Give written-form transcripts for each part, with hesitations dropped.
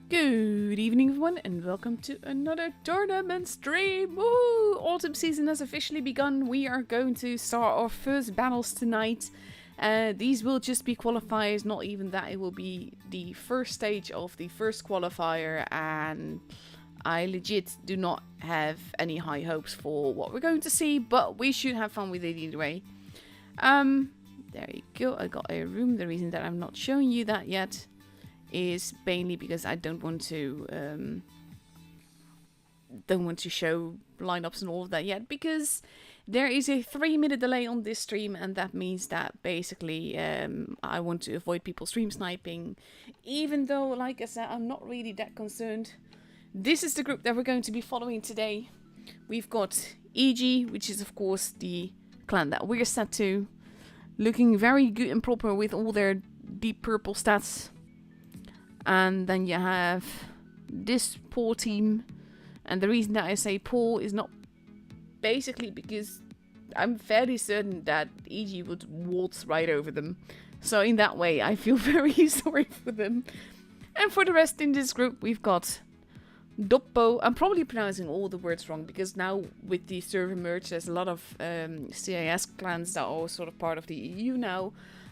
Good evening, everyone, and welcome to another tournament stream. Woo! Autumn season has officially begun. We are going to start our first battles tonight. These will just be qualifiers, not even that. It will be the first stage of the first qualifier, and I legit do not have any high hopes for what we're going to see, but we should have fun with it either way. There you go. I got a room. The reason that I'm not showing you that yet is mainly because I don't want to show lineups and all of that yet, because there is a 3-minute delay on this stream, and that means that basically I want to avoid people stream sniping, even though, like I said, I'm not really that concerned. This is the group that we're going to be following today. We've got EG, which is of course the clan that we're set to, looking very good and proper with all their deep purple stats. And then you have this poor team, and the reason that I say poor is not basically because I'm fairly certain that EG would waltz right over them. So in that way, I feel very sorry for them. And for the rest in this group, we've got Doppo. I'm probably pronouncing all the words wrong, because now with the server merge, there's a lot of CIS clans that are sort of part of the EU now,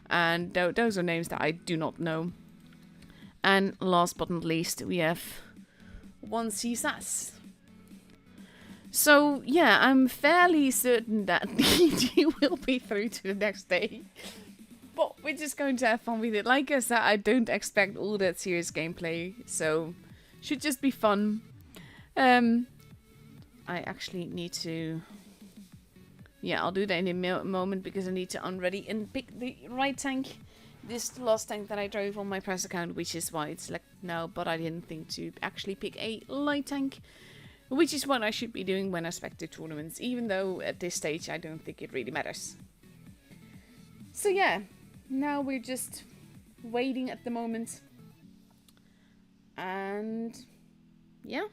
and those are names that I do not know. And last but not least, we have one CSAS. So yeah, I'm fairly certain that EG will be through to the next day. But we're just going to have fun with it. Like I said, I don't expect all that serious gameplay, so should just be fun. I actually need to... Yeah, I'll do that in a moment, because I need to unready and pick the right tank. This is the last tank that I drove on my press account, which is why it's selected now, but I didn't think to actually pick a light tank, which is what I should be doing when I spectate tournaments, even though at this stage I don't think it really matters. So yeah, now we're just waiting at the moment, and yeah,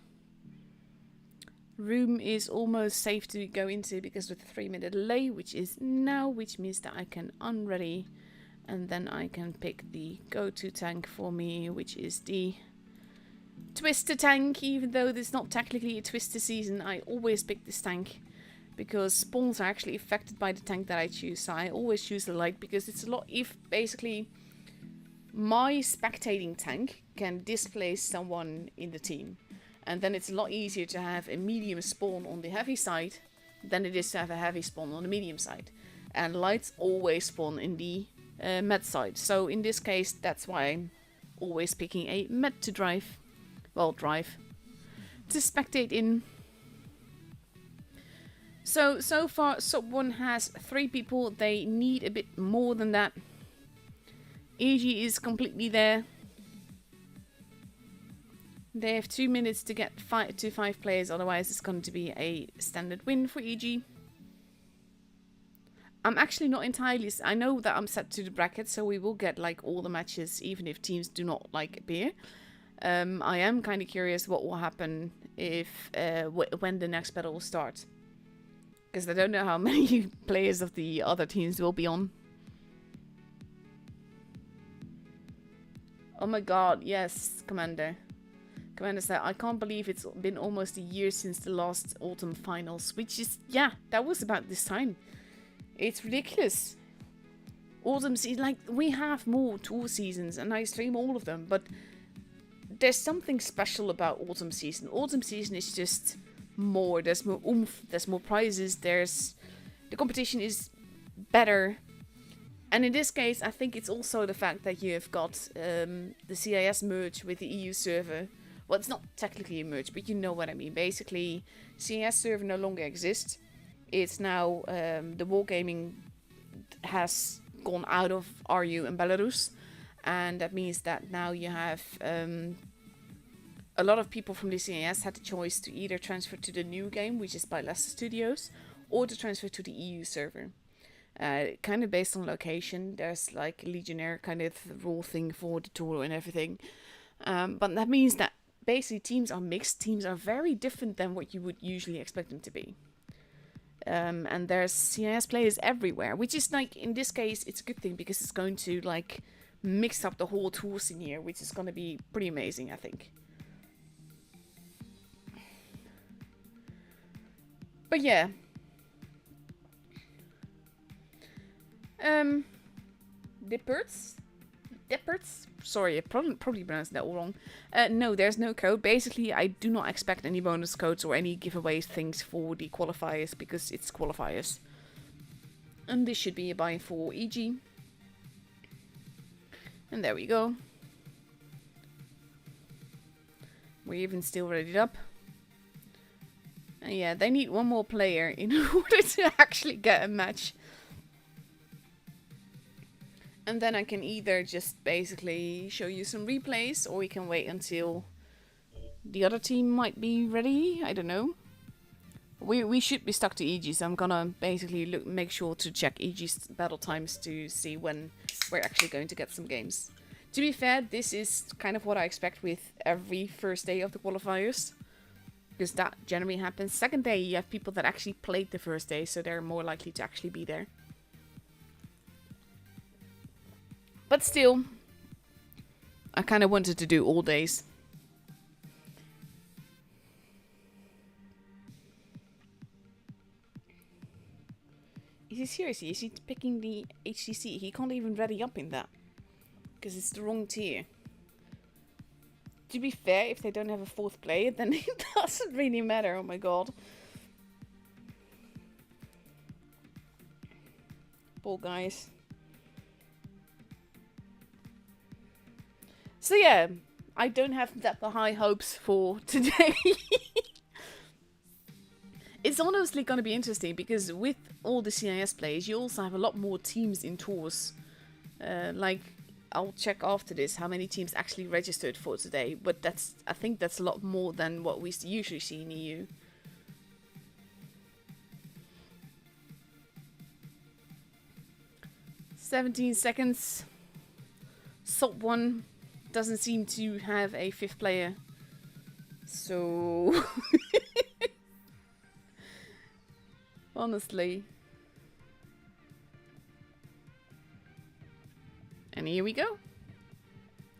room is almost safe to go into because of the 3-minute delay, which is now, which means that I can unready. And then I can pick the go-to tank for me, which is the Twister tank. Even though this is not technically a Twister season, I always pick this tank, because spawns are actually affected by the tank that I choose. So I always choose the light, because it's a lot... If basically my spectating tank can displace someone in the team, and then it's a lot easier to have a medium spawn on the heavy side than it is to have a heavy spawn on the medium side. And lights always spawn in the med side. So in this case, that's why I'm always picking a med to drive. Well, drive. To spectate in. So far, sub 1 has 3 people. They need a bit more than that. EG is completely there. They have 2 minutes to get 5 players, otherwise it's going to be a standard win for EG. I'm actually not entirely... I know that I'm set to the bracket, so we will get like all the matches, even if teams do not like appear. I am kind of curious what will happen if when the next battle will start, because I don't know how many players of the other teams will be on. Oh my god, yes, Commander. Commander said, I can't believe it's been almost a year since the last autumn finals, which is, yeah, that was about this time. It's ridiculous. Autumn season, like, we have more tour seasons, and I stream all of them, but there's something special about autumn season. Autumn season is just more. There's more oomph, there's more prizes, the competition is better. And in this case, I think it's also the fact that you have got the CIS merge with the EU server. Well, it's not technically a merge, but you know what I mean. Basically, CIS server no longer exists. It's now, the wargaming has gone out of RU and Belarus, and that means that now you have a lot of people from the CIS had the choice to either transfer to the new game, which is by Leicester Studios, or to transfer to the EU server. Kind of based on location. There's like a Legionnaire kind of rule thing for the tour and everything. But that means that basically teams are mixed. Teams are very different than what you would usually expect them to be. And there's CIS players everywhere, which is like, in this case, it's a good thing, because it's going to like mix up the whole tour scene here, which is going to be pretty amazing, I think. But yeah. Dipperts? Sorry, I probably pronounced that all wrong. No, there's no code. Basically, I do not expect any bonus codes or any giveaways things for the qualifiers because it's qualifiers. And this should be a buy for EG. And there we go. We're even still readied up. And yeah, they need one more player in order to actually get a match. And then I can either just basically show you some replays, or we can wait until the other team might be ready. I don't know. We should be stuck to EG, so I'm gonna basically make sure to check EG's battle times to see when we're actually going to get some games. To be fair, this is kind of what I expect with every first day of the qualifiers. Because that generally happens. Second day, you have people that actually played the first day, so they're more likely to actually be there. But still, I kind of wanted to do all days. Is he seriously? Is he picking the HCC? He can't even ready up in that. Because it's the wrong tier. To be fair, if they don't have a fourth player, then it doesn't really matter. Oh my god. Poor guys. So yeah, I don't have that high hopes for today. It's honestly going to be interesting because with all the CIS players, you also have a lot more teams in tours. Like, I'll check after this how many teams actually registered for today, but I think that's a lot more than what we usually see in EU. "17 seconds. Salt 1 doesn't seem to have a fifth player. So... honestly. And here we go.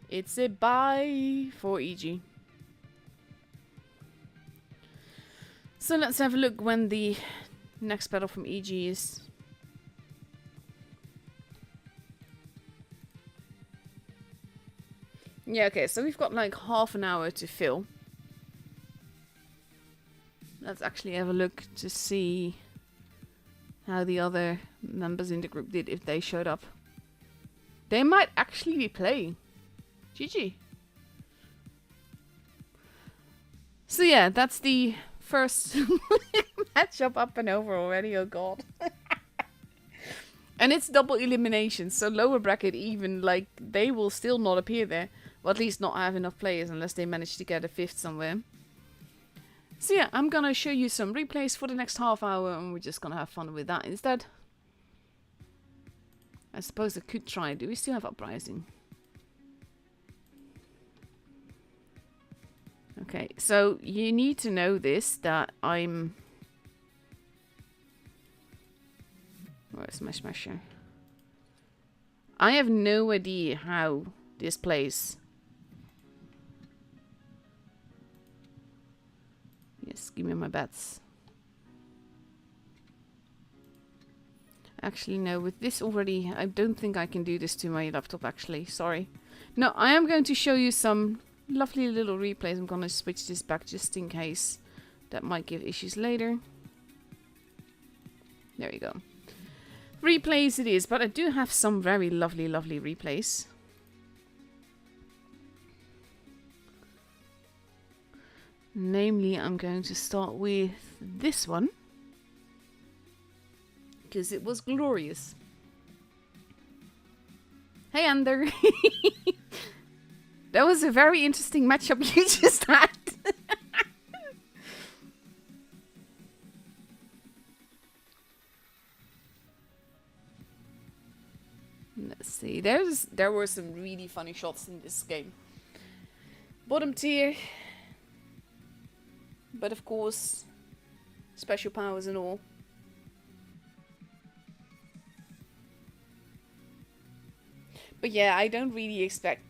It's a bye for EG. So let's have a look when the next battle from EG is. Yeah, okay, so we've got like half an hour to fill. Let's actually have a look to see how the other members in the group did if they showed up. They might actually be playing. GG. So yeah, that's the first matchup up and over already, oh god. And it's double elimination, so lower bracket even, like, they will still not appear there. Or at least not have enough players unless they manage to get a fifth somewhere. So yeah, I'm gonna show you some replays for the next half hour and we're just gonna have fun with that instead. I suppose I could try. Do we still have Uprising? Okay, so you need to know this, that I'm... Where's my smasher? I have no idea how this plays. Yes, give me my bets. Actually, no, with this already, I don't think I can do this to my laptop, actually. Sorry. No, I am going to show you some lovely little replays. I'm going to switch this back just in case. That might give issues later. There you go. Replays it is, but I do have some very lovely, lovely replays. Namely, I'm going to start with this one. Because it was glorious. Hey, Ander. That was a very interesting matchup you just had. Let's see. There were some really funny shots in this game. Bottom tier. But of course, special powers and all. But yeah, I don't really expect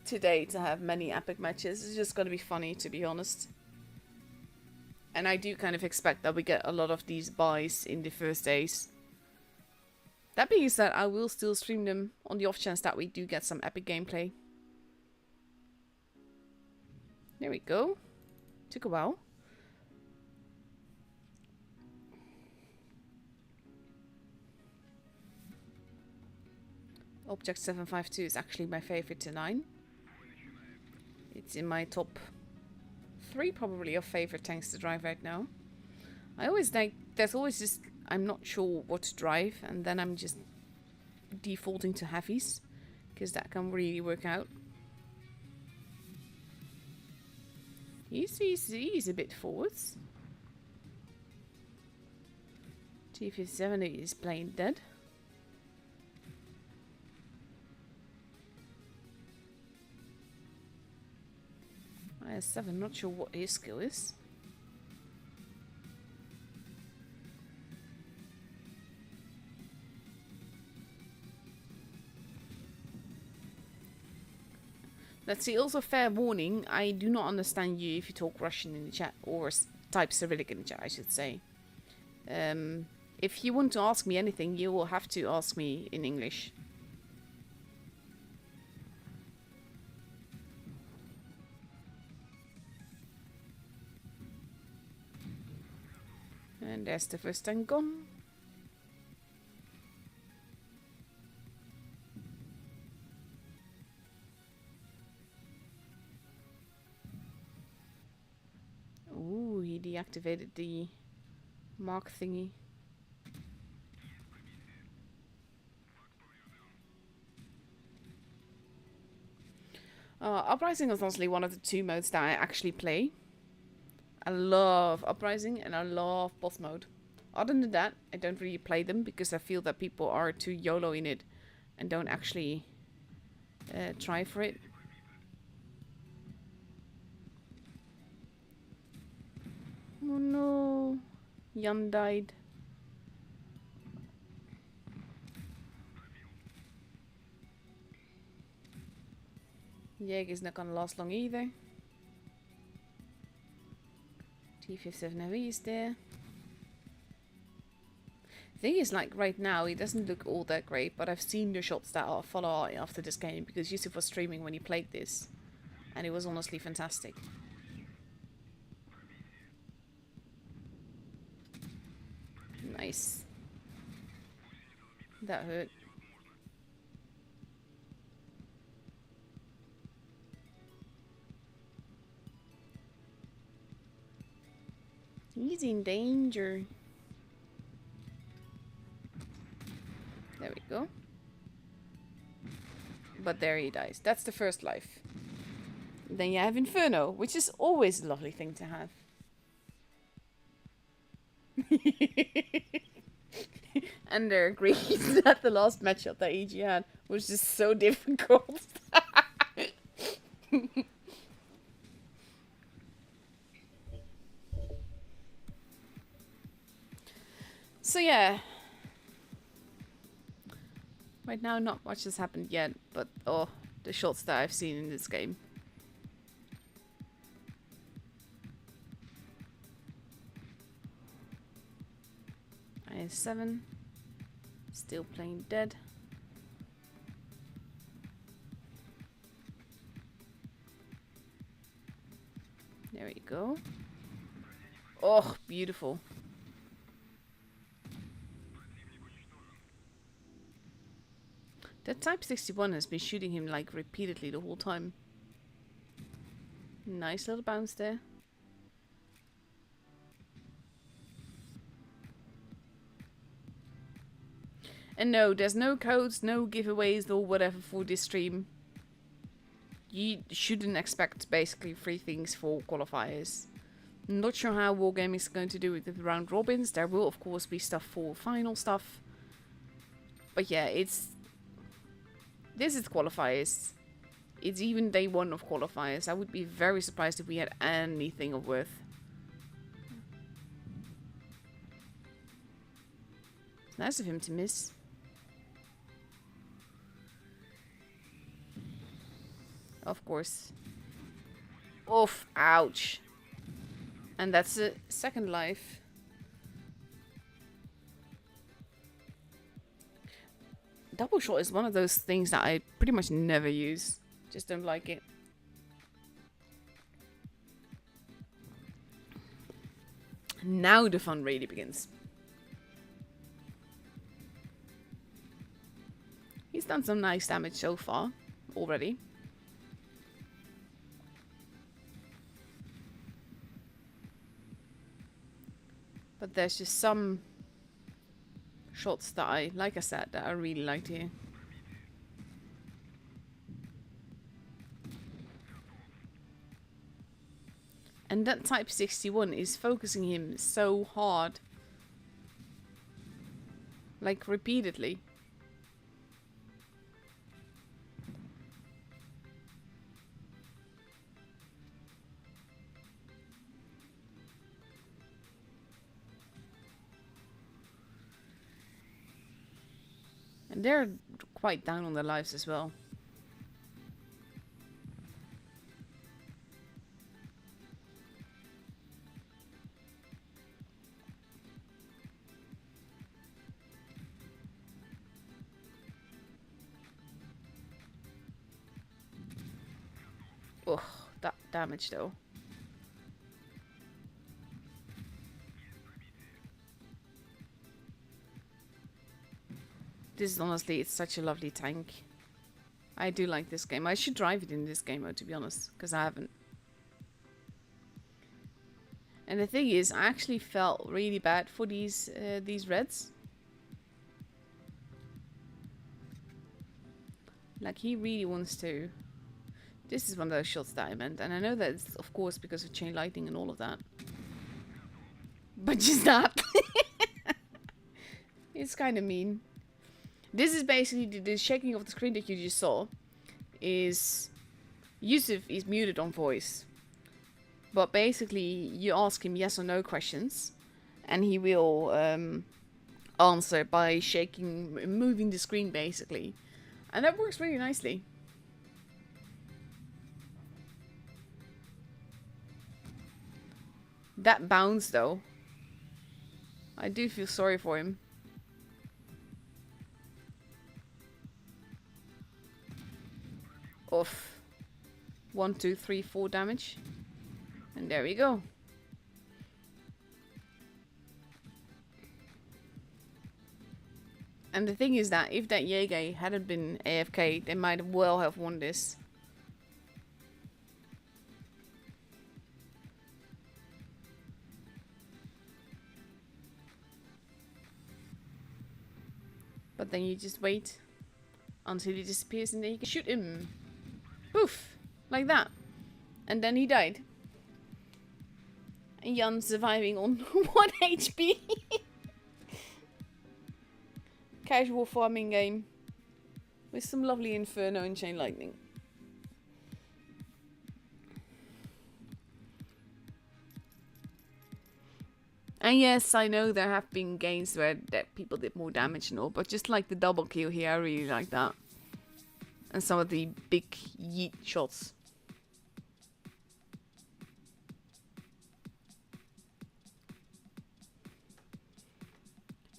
today to have many epic matches. It's just gonna be funny, to be honest. And I do kind of expect that we get a lot of these buys in the first days. That being said, I will still stream them on the off chance that we do get some epic gameplay. There we go. Took a while. Object 752 is actually my favorite to 9. It's in my top 3 probably of favorite tanks to drive right now. I always like, there's always just, I'm not sure what to drive, and then I'm just defaulting to heavies, because that can really work out. He's a bit forwards. T57 is playing dead. IS7, not sure what his skill is. Let's see, also fair warning, I do not understand you if you talk Russian in the chat, or type Cyrillic in the chat, I should say. If you want to ask me anything, you will have to ask me in English. And there's the first tank gone. Ooh, he deactivated the mark thingy. Uprising is honestly one of the 2 modes that I actually play. I love Uprising and I love boss mode. Other than that, I don't really play them because I feel that people are too YOLO in it and don't actually try for it. Oh no, Jan died. Jaeger's not gonna last long either. T57 heavy is there. Thing is, like right now, he doesn't look all that great, but I've seen the shots that are follow after this game because Yusuf was streaming when he played this, and it was honestly fantastic. Nice. That hurt. He's in danger. There we go. But there he dies. That's the first life. Then you have Inferno, which is always a lovely thing to have. And they agreed that the last matchup that EG had was just so difficult. So yeah. Right now not much has happened yet, but oh, the shots that I've seen in this game. IS7. Still playing dead. There we go. Oh, beautiful. That Type 61 has been shooting him like repeatedly the whole time. Nice little bounce there. And no, there's no codes, no giveaways or whatever for this stream. You shouldn't expect basically 3 things for qualifiers. Not sure how Wargaming is going to do it with round robins. There will of course be stuff for final stuff. But yeah, this is qualifiers. It's even day 1 of qualifiers. I would be very surprised if we had anything of worth. It's nice of him to miss. Of course. Oof, ouch. And that's a second life. Double shot is one of those things that I pretty much never use. Just don't like it. Now the fun really begins. He's done some nice damage so far already. But there's just some shots that I, like I said, that I really liked here. And that Type 61 is focusing him so hard. Like, repeatedly. And they're quite down on their lives as well. Ugh, that damage though. This is honestly, it's such a lovely tank. I do like this game. I should drive it in this game mode, to be honest, because I haven't. And the thing is, I actually felt really bad for these reds. Like, he really wants to. This is one of those shots that I meant, and I know that it's, of course, because of chain lightning and all of that. But just that. It's kind of mean. This is basically the shaking of the screen that you just saw. Is Yusuf is muted on voice. But basically, you ask him yes or no questions, and he will answer by shaking, moving the screen basically. And that works really nicely. That bounce though, I do feel sorry for him. Oof. 1, 2, 3, 4 damage. And there we go. And the thing is that if that Jaeger hadn't been AFK, they might well have won this. But then you just wait until he disappears and then you can shoot him. Poof! Like that. And then he died. And Jan's surviving on 1 HP. Casual farming game. With some lovely Inferno and Chain Lightning. And yes, I know there have been games where that people did more damage and all, but just like the double kill here, I really like that. And some of the big yeet shots.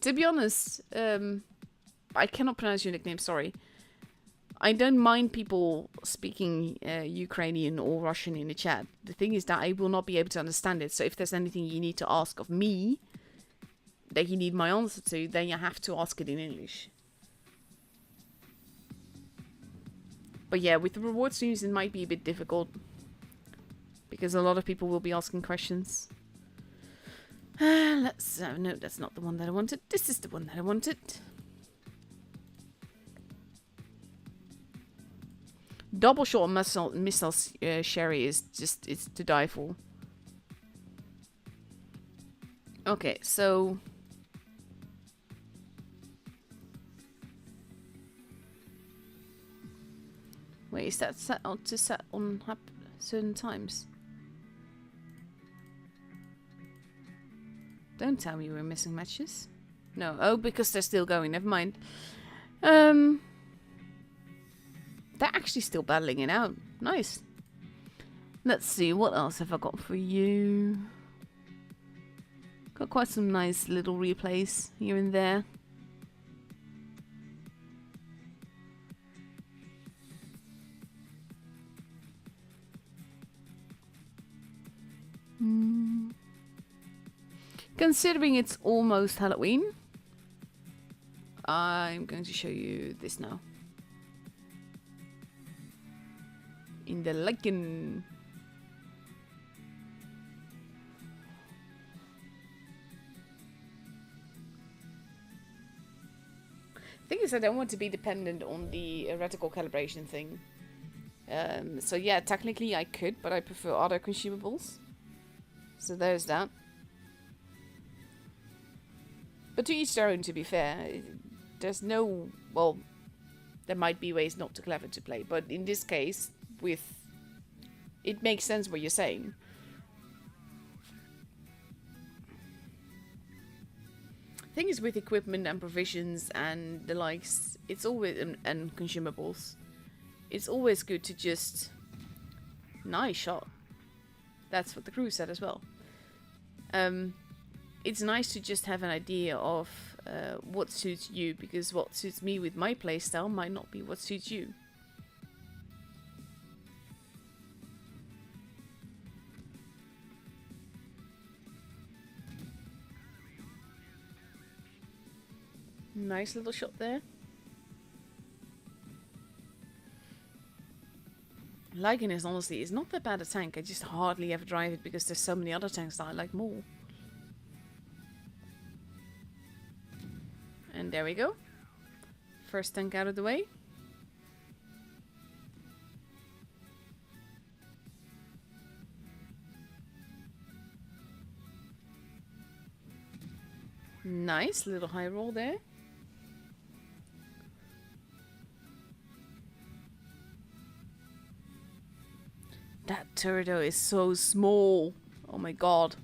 To be honest, I cannot pronounce your nickname, sorry. I don't mind people speaking Ukrainian or Russian in the chat. The thing is that I will not be able to understand it. So if there's anything you need to ask of me that you need my answer to, then you have to ask it in English. But yeah, with the reward streams it might be a bit difficult. Because a lot of people will be asking questions. Let's... no, that's not the one that I wanted. This is the one that I wanted. Double shot missile Sherry is just... it's to die for. Okay, so... Wait, is that set on certain times? Don't tell me we're missing matches. No, oh, because they're still going. Never mind. They're actually still battling it out. Nice. Let's see, what else have I got for you? Got quite some nice little replays here and there. Considering it's almost Halloween, I'm going to show you this now. In the lichen. Thing is, I don't want to be dependent on the reticle calibration thing. So yeah, technically I could, but I prefer other consumables. So there's that. But to each their own, to be fair. There's no... Well, there might be ways not too clever to play, but in this case, with... It makes sense what you're saying. Thing is, with equipment and provisions and the likes, it's always... And consumables. It's always good to just... Nice shot. That's what the crew said as well. It's nice to just have an idea of what suits you, because what suits me with my playstyle might not be what suits you. Nice little shot there. Liking is honestly, it's not that bad a tank. I just hardly ever drive it because there's so many other tanks that I like more. And there we go. First tank out of the way. Nice little high roll there. That turret is so small. Oh my god.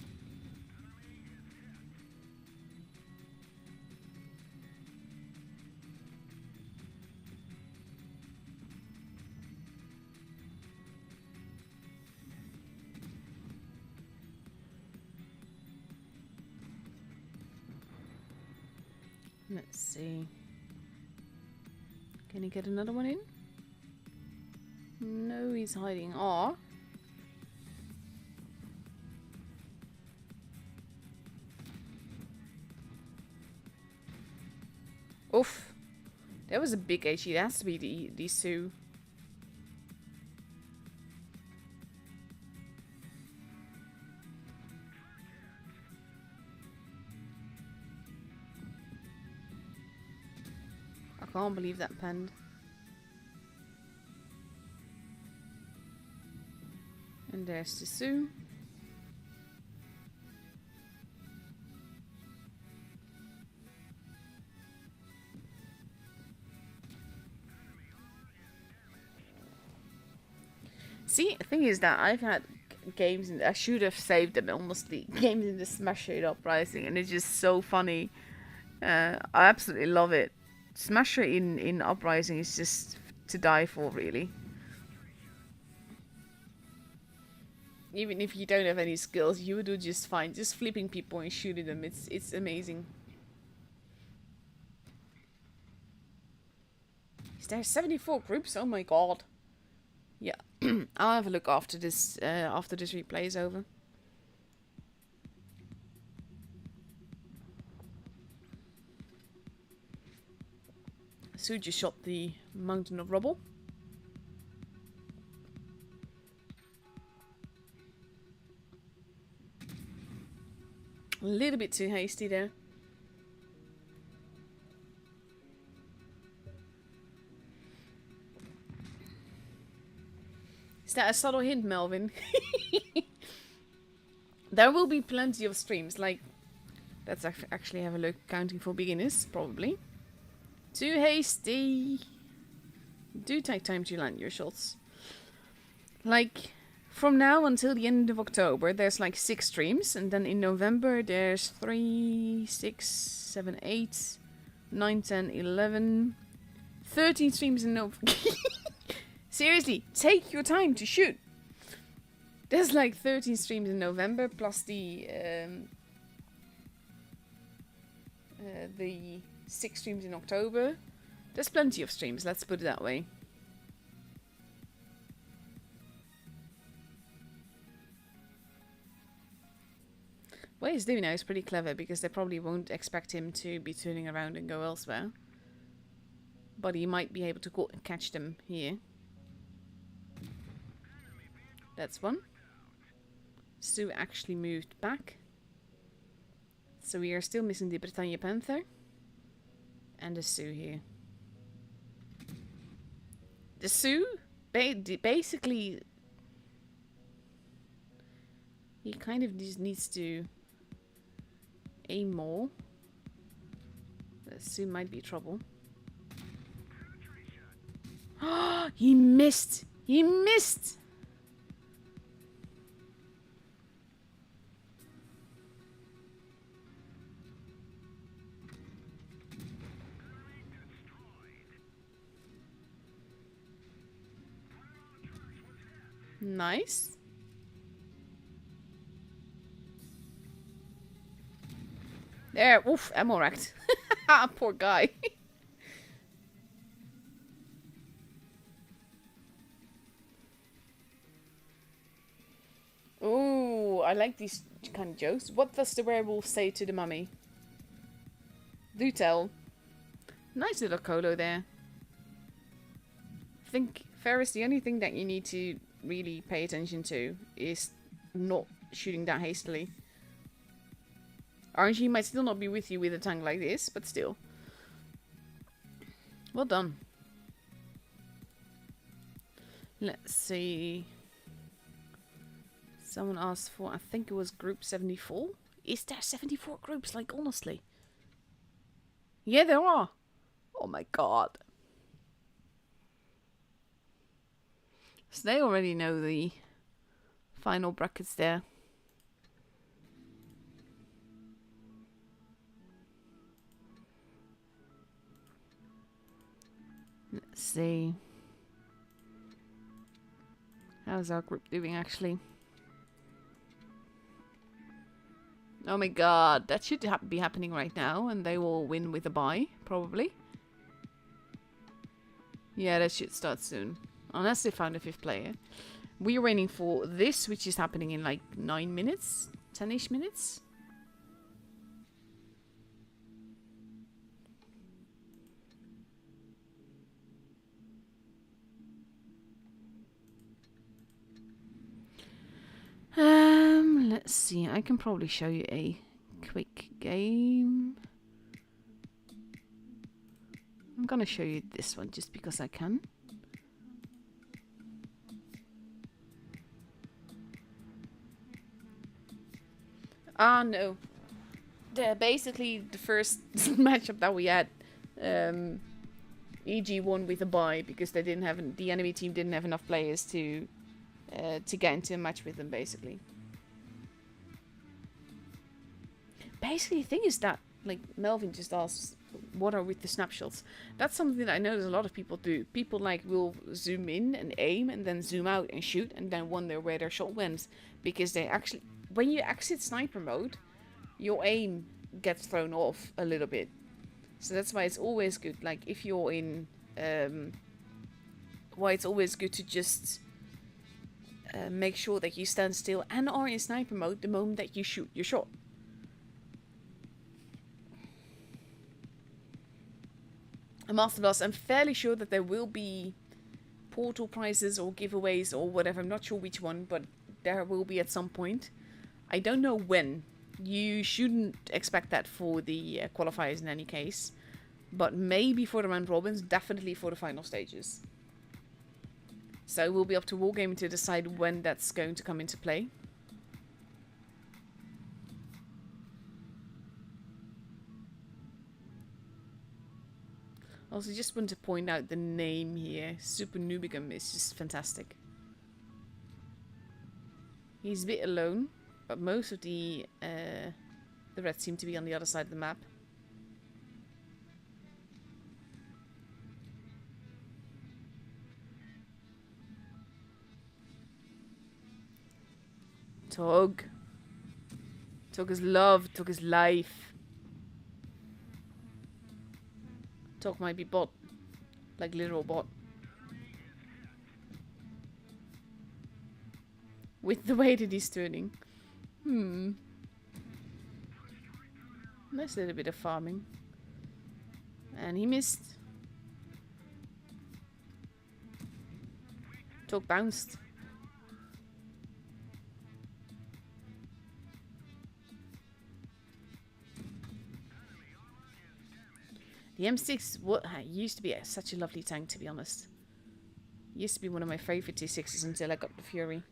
Let's see. Can he get another one in? No, he's hiding. Aw. Oof. That was a big HE. That has to be these two. I can't believe that penned. And there's the Sue. See, the thing is that I've had games, and I should have saved them honestly, games in the Smash Rate Uprising, and it's just so funny. I absolutely love it. Smash Rate in Uprising is just to die for, really. Even if you don't have any skills, you would do just fine. Just flipping people and shooting them, it's amazing. Is there 74 groups? Oh my god. Yeah. I'll have a look after this replay is over. Sue just shot the mountain of rubble. A little bit too hasty there. Is that a subtle hint, Melvin? There will be plenty of streams, like... Let's actually have a look. Counting for beginners, probably. Too hasty. Do take time to land your shots. Like, from now until the end of October, there's like 6 streams. And then in November, there's 3, 6, 7, 8, 9, 10, 11... 13 streams in November. Seriously, take your time to shoot. There's like 13 streams in November, plus the the 6 streams in October. There's plenty of streams, let's put it that way. What he's doing now is pretty clever because they probably won't expect him to be turning around and go elsewhere. But he might be able to catch them here. That's one. Sue actually moved back. So we are still missing the Britannia Panther. And the Sue here. The Sue, basically, he kind of just needs to aim more. The Sue might be trouble. He missed! He missed! Nice. There, oof, ammo racked. Poor guy. Ooh, I like these kind of jokes. What does the werewolf say to the mummy? Do tell. Nice little colo there. I think, Ferris, the only thing that you need to really pay attention to is not shooting that hastily. RNG might still not be with you with a tank like this, but still. Well done. Let's see. Someone asked for, I think it was group 74. Is there 74 groups? Like, honestly. Yeah, there are. Oh my god. So they already know the final brackets there. Let's see. How's our group doing, actually? Oh my god, that should be happening right now, and they will win with a bye, probably. Yeah, that should start soon. Unless they found a 5th player. We're waiting for this, which is happening in like 9 minutes? 10-ish minutes? Let's see. I can probably show you a quick game. I'm gonna show you this one just because I can. Ah, no. Basically, the first matchup that we had, EG won with a bye because they didn't have the enemy team didn't have enough players to get into a match with them. Basically, the thing is that, like, Melvin just asked, what are with the snapshots? That's something that I notice a lot of people do. People will zoom in and aim and then zoom out and shoot and then wonder where their shot went, because they actually, when you exit sniper mode, your aim gets thrown off a little bit. So that's why it's always good, like, if you're in, why it's always good to just make sure that you stand still and are in sniper mode the moment that you shoot your shot. A Master Blast, I'm fairly sure that there will be portal prizes or giveaways or whatever. I'm not sure which one, but there will be at some point. I don't know when. You shouldn't expect that for the qualifiers in any case. But maybe for the round robins, definitely for the final stages. So it will be up to Wargaming to decide when that's going to come into play. Also, just want to point out the name here. Super Nubicum is just fantastic. He's a bit alone, but most of the Reds seem to be on the other side of the map. Tug. Tug is love, Tug is life. Talk might be bot. Like literal bot. With the way that he's turning. Nice little bit of farming. And he missed. Talk bounced. The M6 used to be such a lovely tank, to be honest. Used to be one of my favourite T6s until I got the Fury.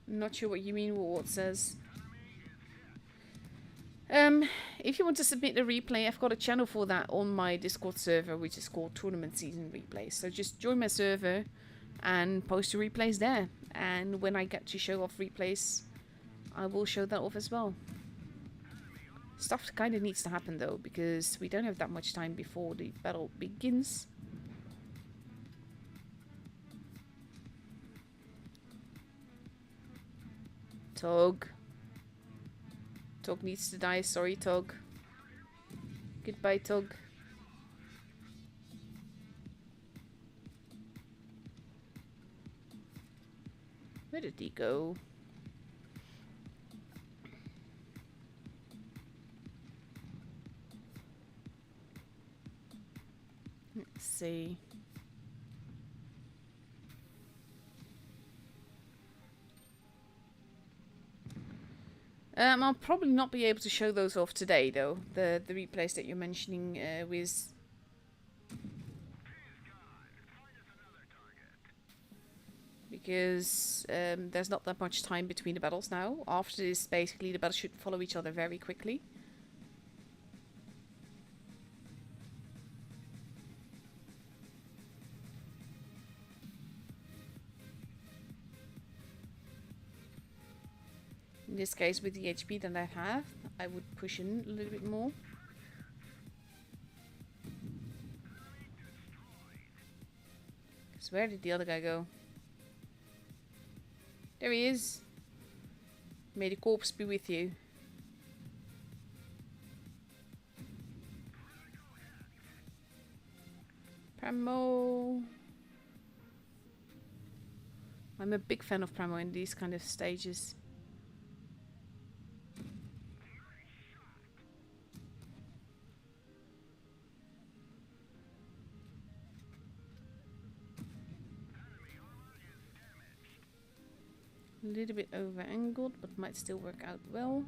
Not sure what you mean with what it says. If you want to submit a replay, I've got a channel for that on my Discord server, which is called Tournament Season Replays. So just join my server and post your replays there. And when I get to show off replays, I will show that off as well. Stuff kind of needs to happen though, because we don't have that much time before the battle begins. Tog. Tog needs to die. Sorry, Tog. Goodbye, Tog. Where did he go? Let's see. I'll probably not be able to show those off today, though. The replays that you're mentioning with... Because there's not that much time between the battles now. After this, basically, the battles should follow each other very quickly. In this case, with the HP that I have, I would push in a little bit more. So where did the other guy go? There he is. May the corpse be with you. Pramo. I'm a big fan of Pramo in these kind of stages. A little bit over angled, but might still work out well.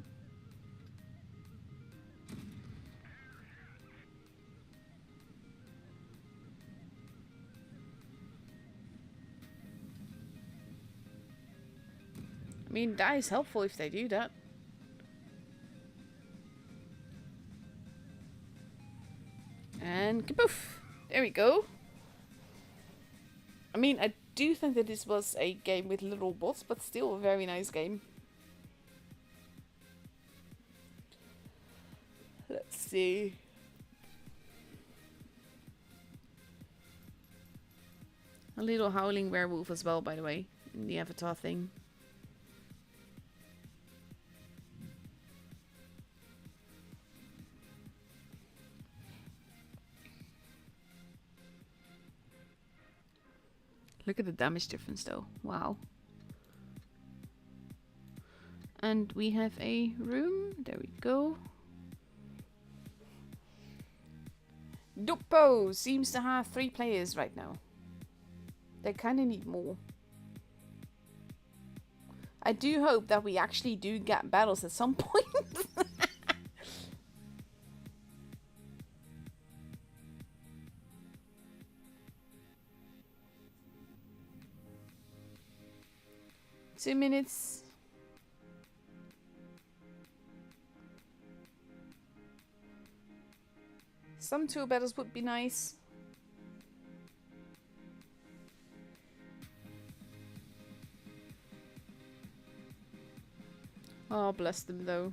I mean, that is helpful if they do that. And kaboof! There we go. I mean, I do think that this was a game with little bots, but still a very nice game. Let's see. A little howling werewolf as well, by the way, in the avatar thing. Look at the damage difference though. Wow. And we have a room. There we go. Duppo seems to have 3 players right now. They kind of need more. I do hope that we actually do get battles at some point. Two minutes. Some tour battles would be nice. Oh, bless them though.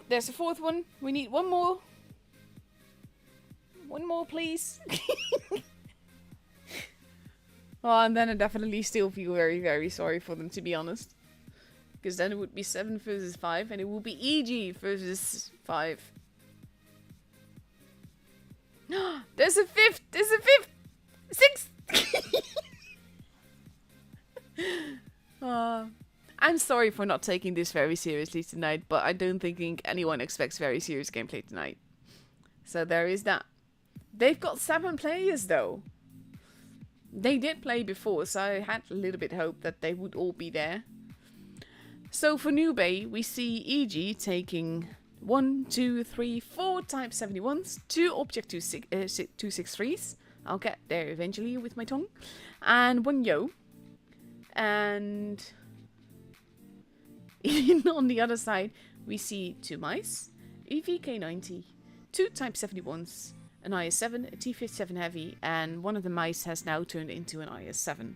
there's a fourth one. We need one more. One more, please. Oh, and then I definitely still feel very, very sorry for them, to be honest. Because then it would be 7 versus 5, and it would be EG versus 5. There's a fifth! There's a fifth! Sixth! I'm sorry for not taking this very seriously tonight, but I don't think anyone expects very serious gameplay tonight. So there is that. They've got 7 players though. They did play before, so I had a little bit hope that they would all be there. So for Nube, we see EG taking 1, 2, 3, 4 Type 71s, 2 Object 263s. I'll get there eventually with my tongue. And 1 Yo. And on the other side, we see 2 mice, EVK90, 2 Type 71s, an IS-7, a T-57 Heavy, and one of the mice has now turned into an IS-7.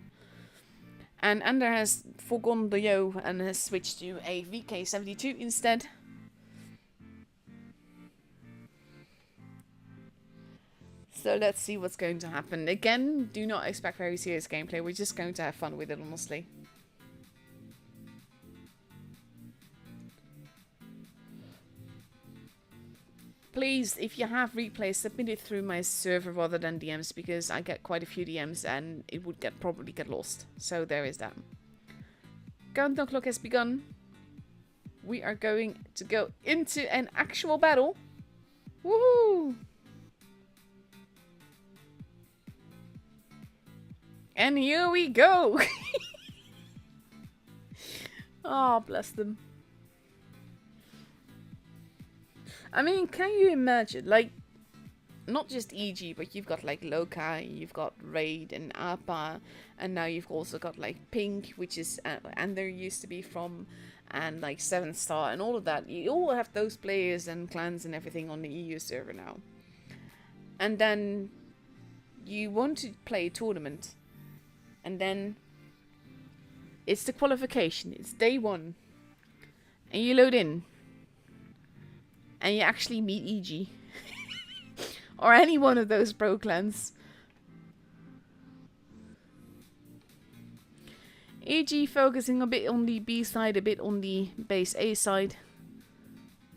And Ender has forgone the Yo and has switched to a VK72 instead. So let's see what's going to happen. Again, do not expect very serious gameplay. We're just going to have fun with it, honestly. Please, if you have replays, submit it through my server rather than DMs, because I get quite a few DMs and it would probably get lost. So there is that. Countdown clock has begun. We are going to go into an actual battle. Woohoo! And here we go! Oh, bless them. I mean, can you imagine, like, not just EG, but you've got, like, Lokai, you've got Raid and Appa, and now you've also got, like, Pink, which is, and there used to be from, and, like, 7 Star, and all of that. You all have those players and clans and everything on the EU server now. And then you want to play a tournament, and then it's the qualification, it's day 1, and you load in. And you actually meet EG. Or any one of those pro clans. EG focusing a bit on the B side, a bit on the base A side.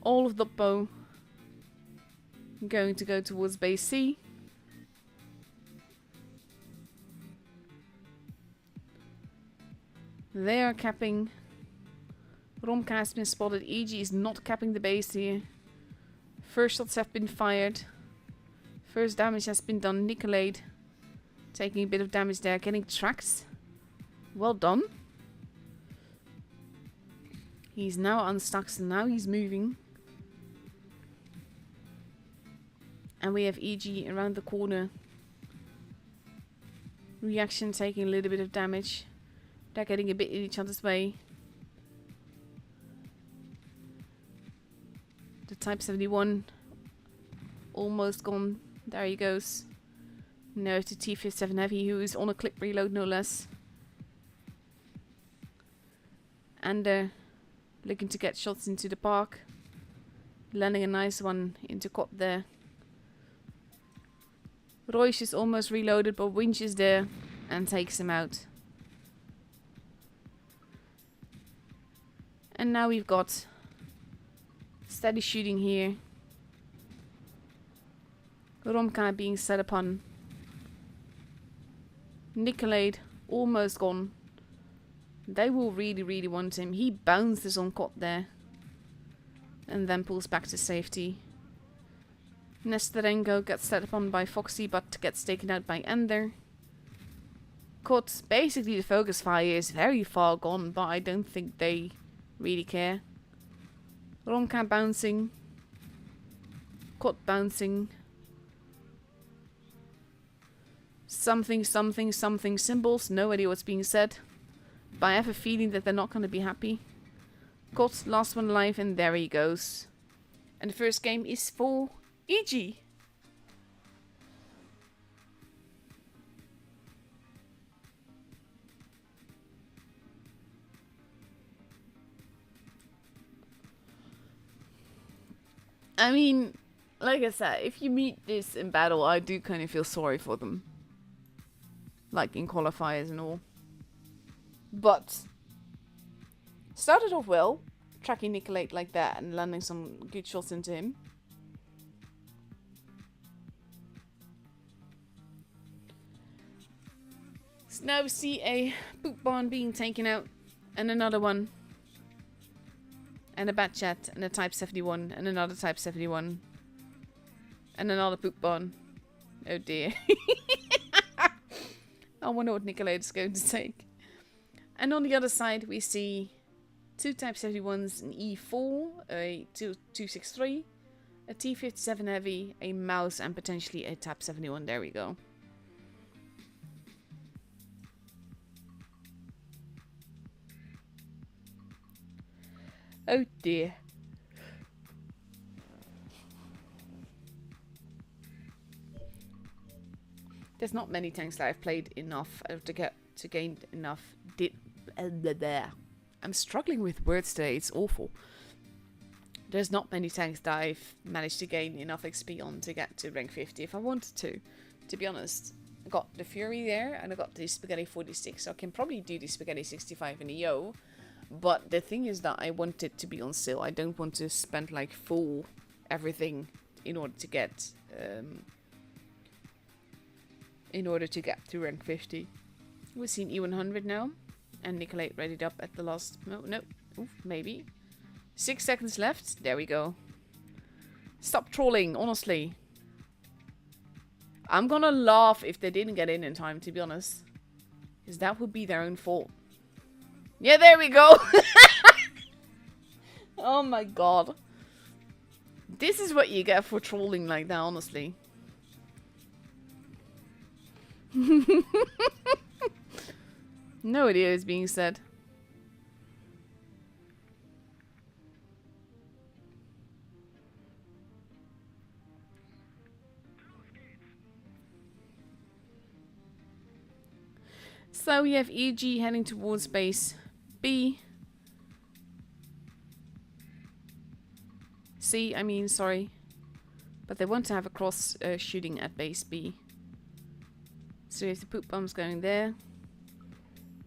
All of the bow going to go towards base C. They are capping. Romka has been spotted. EG is not capping the base here. First shots have been fired. First damage has been done. Nicolade taking a bit of damage there. Getting tracked. Well done. He's now unstuck, so now he's moving. And we have EG around the corner. Reaction taking a little bit of damage. They're getting a bit in each other's way. The Type 71 almost gone. There he goes. Now to T-57 Heavy, who is on a clip reload no less. And looking to get shots into the park. Landing a nice one into Cot there. Royce is almost reloaded, but Winch is there and takes him out. And now we've got steady shooting here. Romka being set upon. Nicolade almost gone. They will really, really want him. He bounces on Cot there. And then pulls back to safety. Nesterenko gets set upon by Foxy, but gets taken out by Ender. Cot, basically the focus fire is very far gone, but I don't think they really care. Romka bouncing. Cot bouncing. Something, something, something symbols. No idea what's being said. But I have a feeling that they're not going to be happy. Cot, last one alive, and there he goes. And the first game is for EG. I mean, like I said, if you meet this in battle, I do kind of feel sorry for them. Like in qualifiers and all. But started off well, tracking Nicolate like that and landing some good shots into him. So now we see a poop barn being taken out, and another one, and a bat chat, and a Type 71, and another Type 71, and another poop barn. Oh dear. I wonder what Nicolate is going to take. And on the other side we see two Type 71s, an E4, a 263, a T57 heavy, a mouse, and potentially a Type 71. There we go. Oh dear. There's not many tanks that I've played enough to gain enough. I'm struggling with words today. It's awful. There's not many tanks that I've managed to gain enough XP on to get to rank 50 if I wanted to be honest. I got the Fury there and I got the Spaghetti 46, so I can probably do the Spaghetti 65 in the Yo. But the thing is that I want it to be on sale. I don't want to spend like full everything in order to get to rank 50. We've seen E100 now, and Nicolate readied up at the last. No, oof, maybe 6 seconds left. There we go. Stop trolling, honestly. I'm gonna laugh if they didn't get in time, to be honest, because that would be their own fault. Yeah, there we go. Oh my god. This is what you get for trolling like that, honestly. No idea is being said. So we have EG heading towards base B. C, I mean, sorry. But they want to have a cross shooting at base B. So we have the poop bombs going there.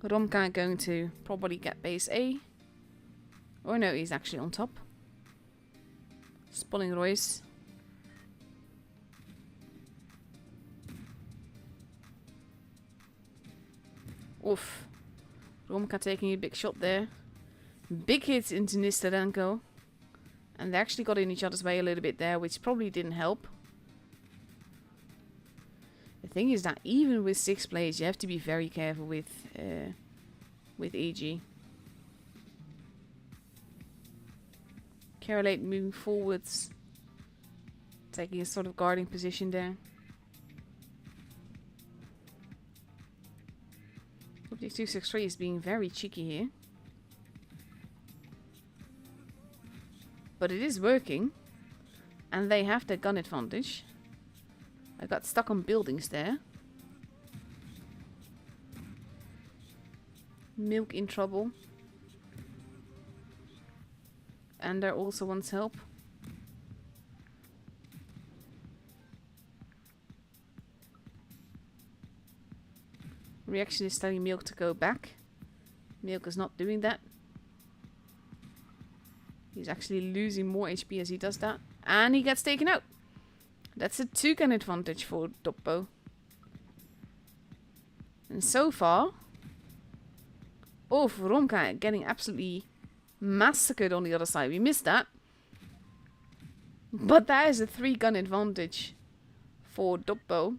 Romka going to probably get base A. Or no, he's actually on top. Spawning Royce. Oof. Romka taking a big shot there. Big hits into Nistarenko. And they actually got in each other's way a little bit there, which probably didn't help. The thing is that even with 6 players, you have to be very careful with EG. Carolate moving forwards. Taking a sort of guarding position there. 263 is being very cheeky here. But it is working. And they have the gun advantage. I got stuck on buildings there. Milk in trouble. And there also wants help. Reaction is telling Milk to go back. Milk is not doing that. He's actually losing more HP as he does that. And he gets taken out. That's a 2-gun advantage for Doppo. And so far... Oh, Romka getting absolutely massacred on the other side. We missed that. But that is a 3-gun advantage for Doppo.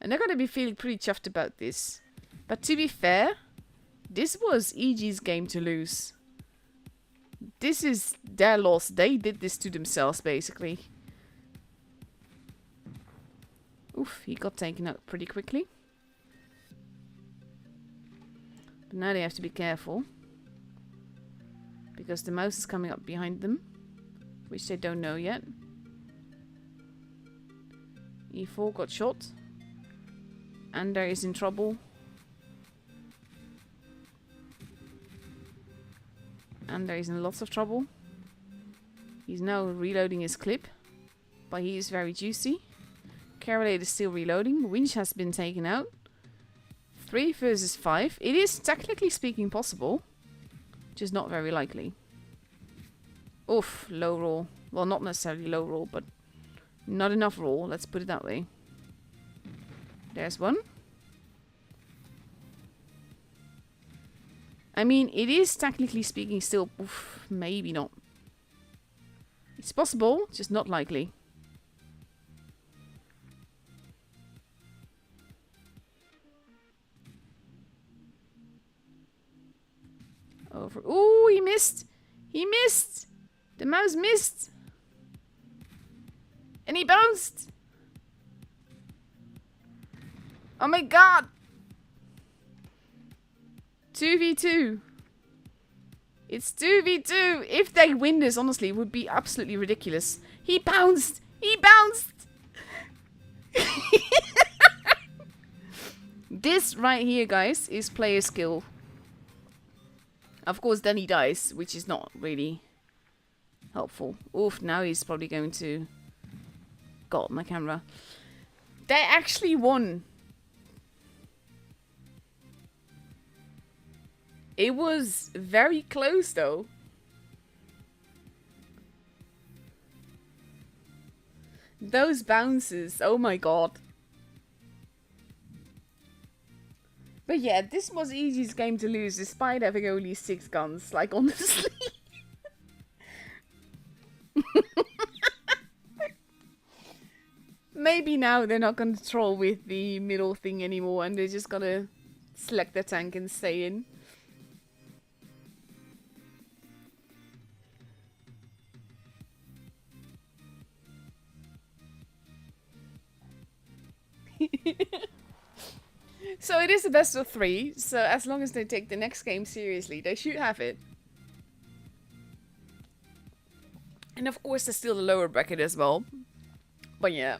And they're going to be feeling pretty chuffed about this. But to be fair, this was EG's game to lose. This is their loss. They did this to themselves, basically. Oof, he got taken out pretty quickly. But now they have to be careful. Because the mouse is coming up behind them. Which they don't know yet. E4 got shot. And there is in trouble. And there is in lots of trouble. He's now reloading his clip, but he is very juicy. Carolade is still reloading. Winch has been taken out. 3 versus 5. It is technically speaking possible, just not very likely. Oof, low roll. Well, not necessarily low roll, but not enough roll. Let's put it that way. There's one. I mean, it is technically speaking still... Oof, maybe not. It's possible, just not likely. Over. Ooh, he missed! He missed! The mouse missed! And he bounced! Oh my god! 2v2. It's 2v2. If they win this, honestly, it would be absolutely ridiculous. He bounced! He bounced! This right here, guys, is player skill. Of course, then he dies, which is not really helpful. Oof, now he's probably going to... God, my camera. They actually won. It was very close, though. Those bounces, oh my god. But yeah, this was the easiest game to lose, despite having only 6 guns. Like, honestly. Maybe now they're not gonna troll with the middle thing anymore, and they're just gonna select the tank and stay in. So it is a best of 3, so as long as they take the next game seriously, they should have it. And of course there's still the lower bracket as well. But yeah.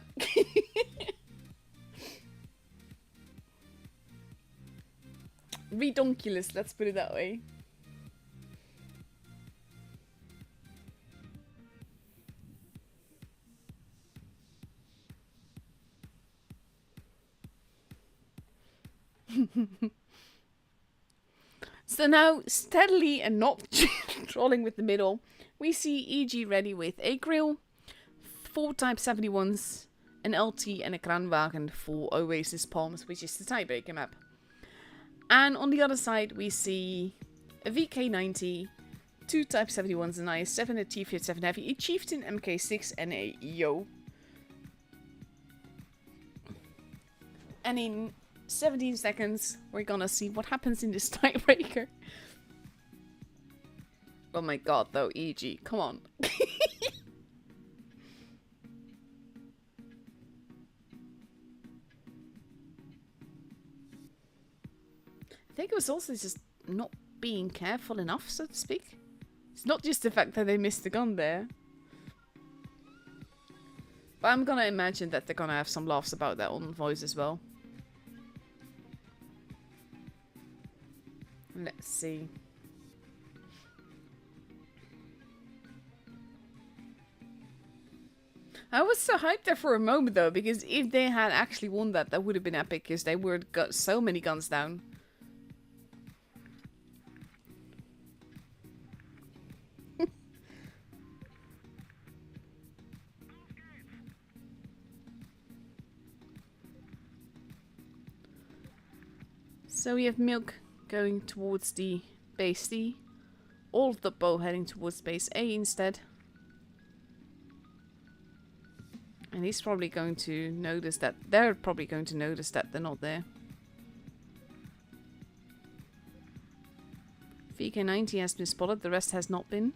Redonkulous, let's put it that way. So now, steadily and not trolling with the middle, we see EG ready with a grill, 4 Type 71s, an LT and a Kranwagen for Oasis Palms, which is the tiebreaker map. And on the other side we see a VK90, 2 Type 71s, an IS-7, a T-57 Heavy, a Chieftain MK6 and a Yo. And in 17 seconds, we're gonna see what happens in this tiebreaker. Oh my god, though, EG, come on. I think it was also just not being careful enough, so to speak. It's not just the fact that they missed the gun there. But I'm gonna imagine that they're gonna have some laughs about that on voice as well. Let's see. I was so hyped there for a moment though, because if they had actually won that, that would have been epic, because they would have got so many guns down. So we have Milk going towards the base D. All of the bow heading towards base A instead. And he's probably going to notice that... They're probably going to notice that they're not there. VK90 has been spotted, the rest has not been.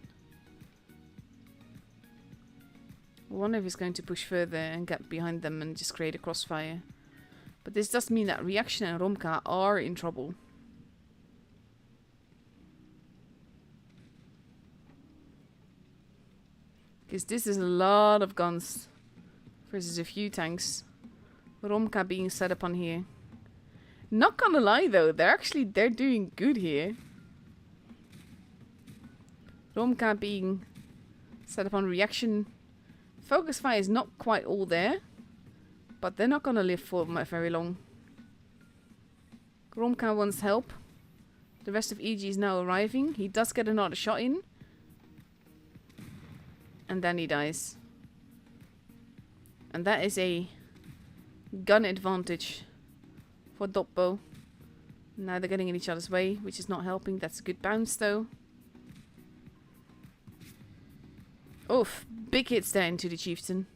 I wonder if he's going to push further and get behind them and just create a crossfire. But this does mean that Reaction and Romka are in trouble. Because this is a lot of guns versus a few tanks. Romka being set up on here. Not gonna lie though, they're doing good here. Romka being Set upon reaction. Focus fire is not quite all there. But they're not gonna live for very long. Gromka wants help. The rest of EG is now arriving. He does get another shot in. And then he dies. And that is a gun advantage for Doppo. Now they're getting in each other's way, which is not helping. That's a good bounce though. Oof, big hits there into the chieftain.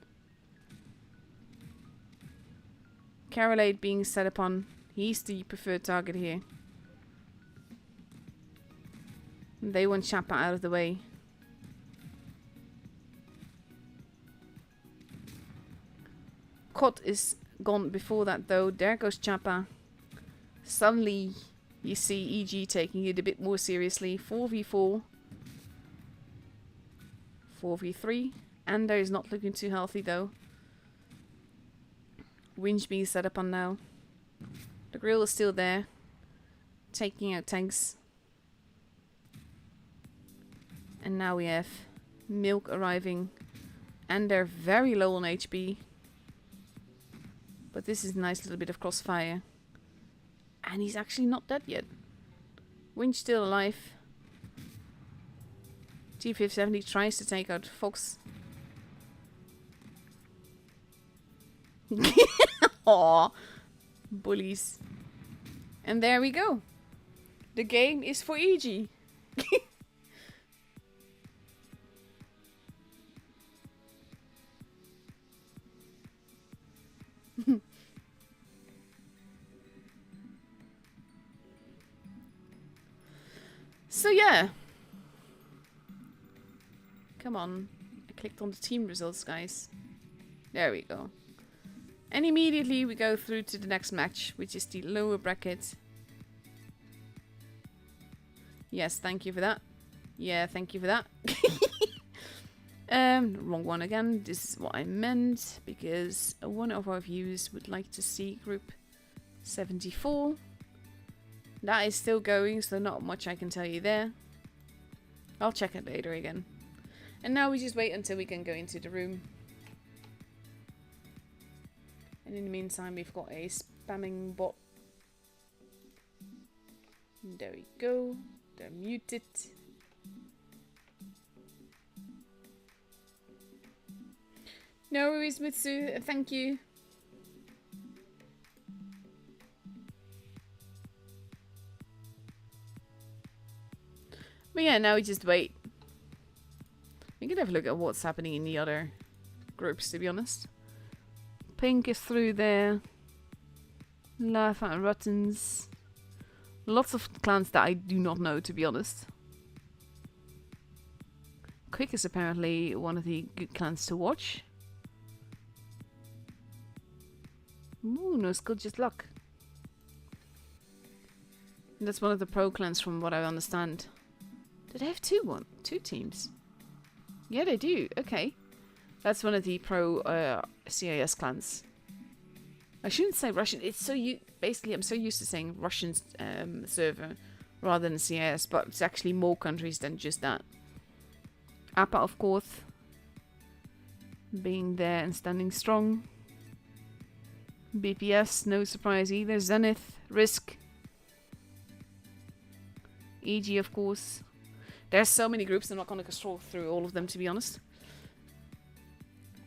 Carolade being set upon. He's the preferred target here. They want Chapa out of the way. Kot is gone before that though. There goes Chapa. Suddenly you see EG taking it a bit more seriously. 4v4. 4v3. Ando is not looking too healthy though. Winch being set up on now. The grill is still there. Taking out tanks. And now we have Milk arriving. And they're very low on HP. But this is a nice little bit of crossfire. And he's actually not dead yet. Winch still alive. T570 tries to take out Fox. Aww. Bullies. And there we go. The game is for EG. So yeah. Come on. I clicked on the team results, guys. There we go. And immediately we go through to the next match, which is the lower bracket. Yes, thank you for that. Yeah, thank you for that. Wrong one again. This is what I meant, because one of our viewers would like to see group 74. That is still going, so not much I can tell you there. I'll check it later again. And now we just wait until we can go into the room. And in the meantime, we've got a spamming bot. There we go. They're muted. No worries, Mitsu. Thank you. But yeah, now we just wait. We can have a look at what's happening in the other groups, to be honest. Pink is through there. Lava and Ruttons. Lots of clans that I do not know, to be honest. Quick is apparently one of the good clans to watch. Ooh, no skill, just luck. And that's one of the pro clans from what I understand. Do they have two teams? Yeah, they do. Okay. That's one of the pro CIS clans. I shouldn't say Russian. It's so basically I'm so used to saying Russian server rather than CIS, but it's actually more countries than just that. Appa, of course, being there and standing strong. BPS, no surprise either. Zenith, Risk, EG, of course. There's so many groups, I'm not going to scroll through all of them, to be honest.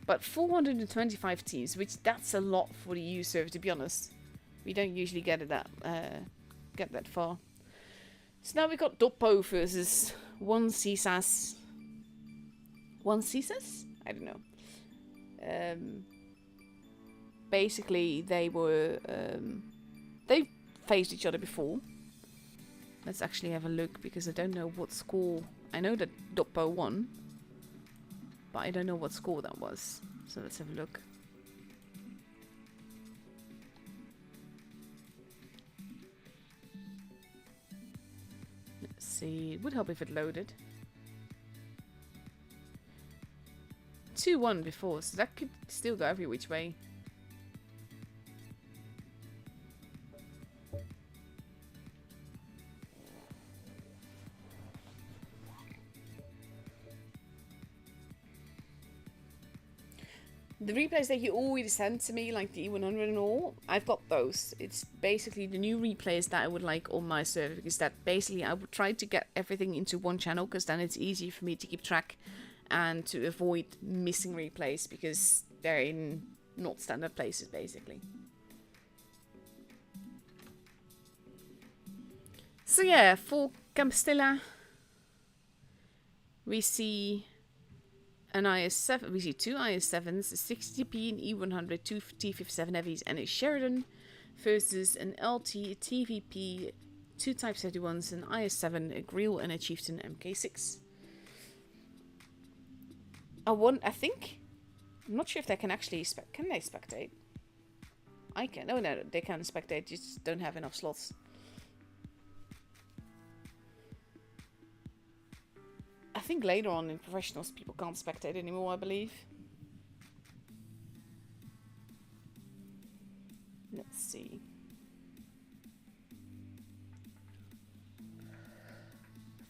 But 425 teams, which that's a lot for the EU server, to be honest. We don't usually get that far. So now we got Doppo versus one CSAS. One CSAS? I don't know. Basically, they were they faced each other before. Let's actually have a look, because I don't know what score. I know that Doppo won, but I don't know what score that was. So let's have a look. Let's see. It would help if it loaded. 2-1 before, so that could still go every which way. The replays that you already sent to me, like the E100 and all, I've got those. It's basically the new replays that I would like on my server, because that basically I would try to get everything into one channel, because then it's easier for me to keep track and to avoid missing replays, because they're in not standard places basically. So yeah, for Campestella, we see an IS-7, we see two IS-7s, a 60p, an E100, two T-57 heavies, and a Sheridan versus an LT, a TVP, two Type 71s, an IS-7, a Grille, and a Chieftain MK6. I think, I'm not sure if they can actually can they spectate? I can. Oh no, they can spectate. Just don't have enough slots. I think later on in professionals, people can't spectate anymore, I believe. Let's see.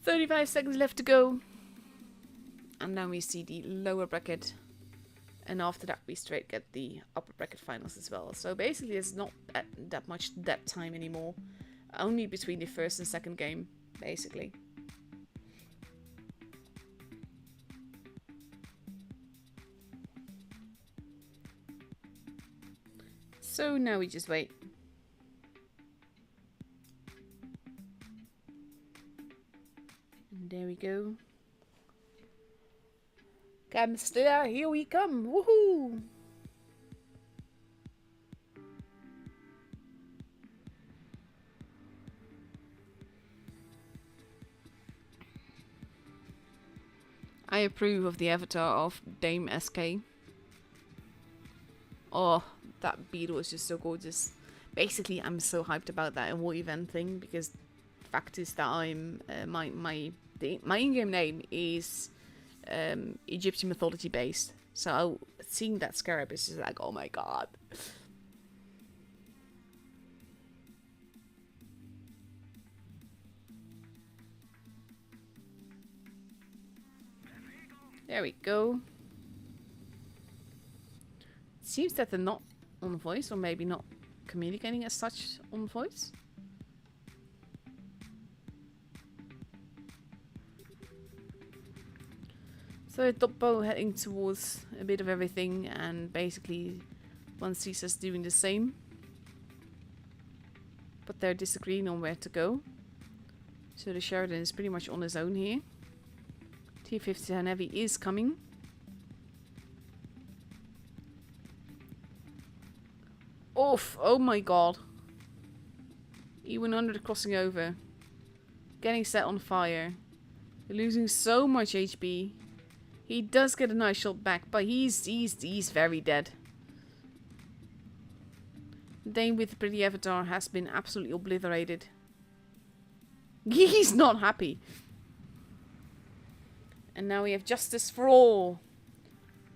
$35 left to go. And then we see the lower bracket. And after that, we straight get the upper bracket finals as well. So basically, there's not that much depth time anymore. Only between the first and second game, basically. So now we just wait. And there we go. Campestella, here we come. Woohoo! I approve of the avatar of Dame SK. Oh, that beetle is just so gorgeous. Basically, I'm so hyped about that whole event thing, because the fact is that I'm my in-game name is Egyptian mythology based. So seeing that scarab is just like, oh my god. There we go. It seems that they're not on voice, or maybe not communicating as such on voice. So Doppo heading towards a bit of everything, and basically one sees us doing the same. But they're disagreeing on where to go. So the Sheridan is pretty much on his own here. T-57 Heavy is coming. Oof, oh my god. E100 crossing over. Getting set on fire. Losing so much HP. He does get a nice shot back, but he's very dead. Dane with the pretty avatar has been absolutely obliterated. He's not happy. And now we have Justice for All.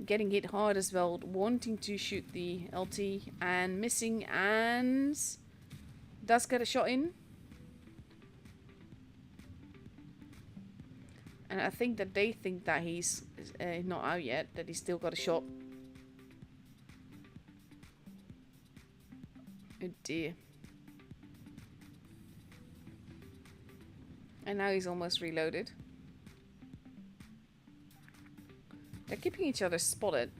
Getting hit hard as well, wanting to shoot the LT and missing, and does get a shot in. And I think that they think that he's not out yet, that he's still got a shot. Oh dear. And now he's almost reloaded. They're keeping each other spotted.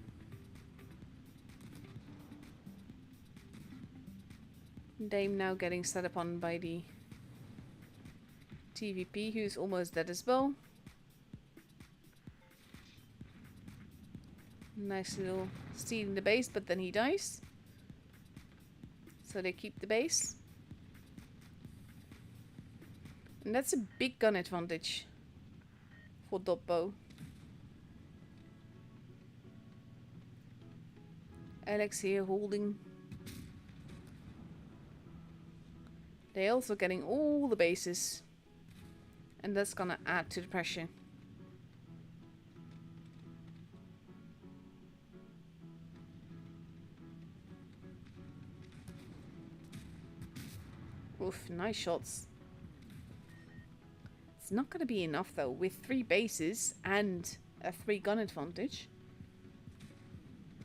Dame now getting set upon by the TVP, who's almost dead as well. Nice little stealing the base, but then he dies. So they keep the base. And that's a big gun advantage for Doppo. Alex here holding. They're also getting all the bases. And that's gonna add to the pressure. Oof, nice shots. It's not gonna be enough though, with 3 bases and a 3 gun advantage.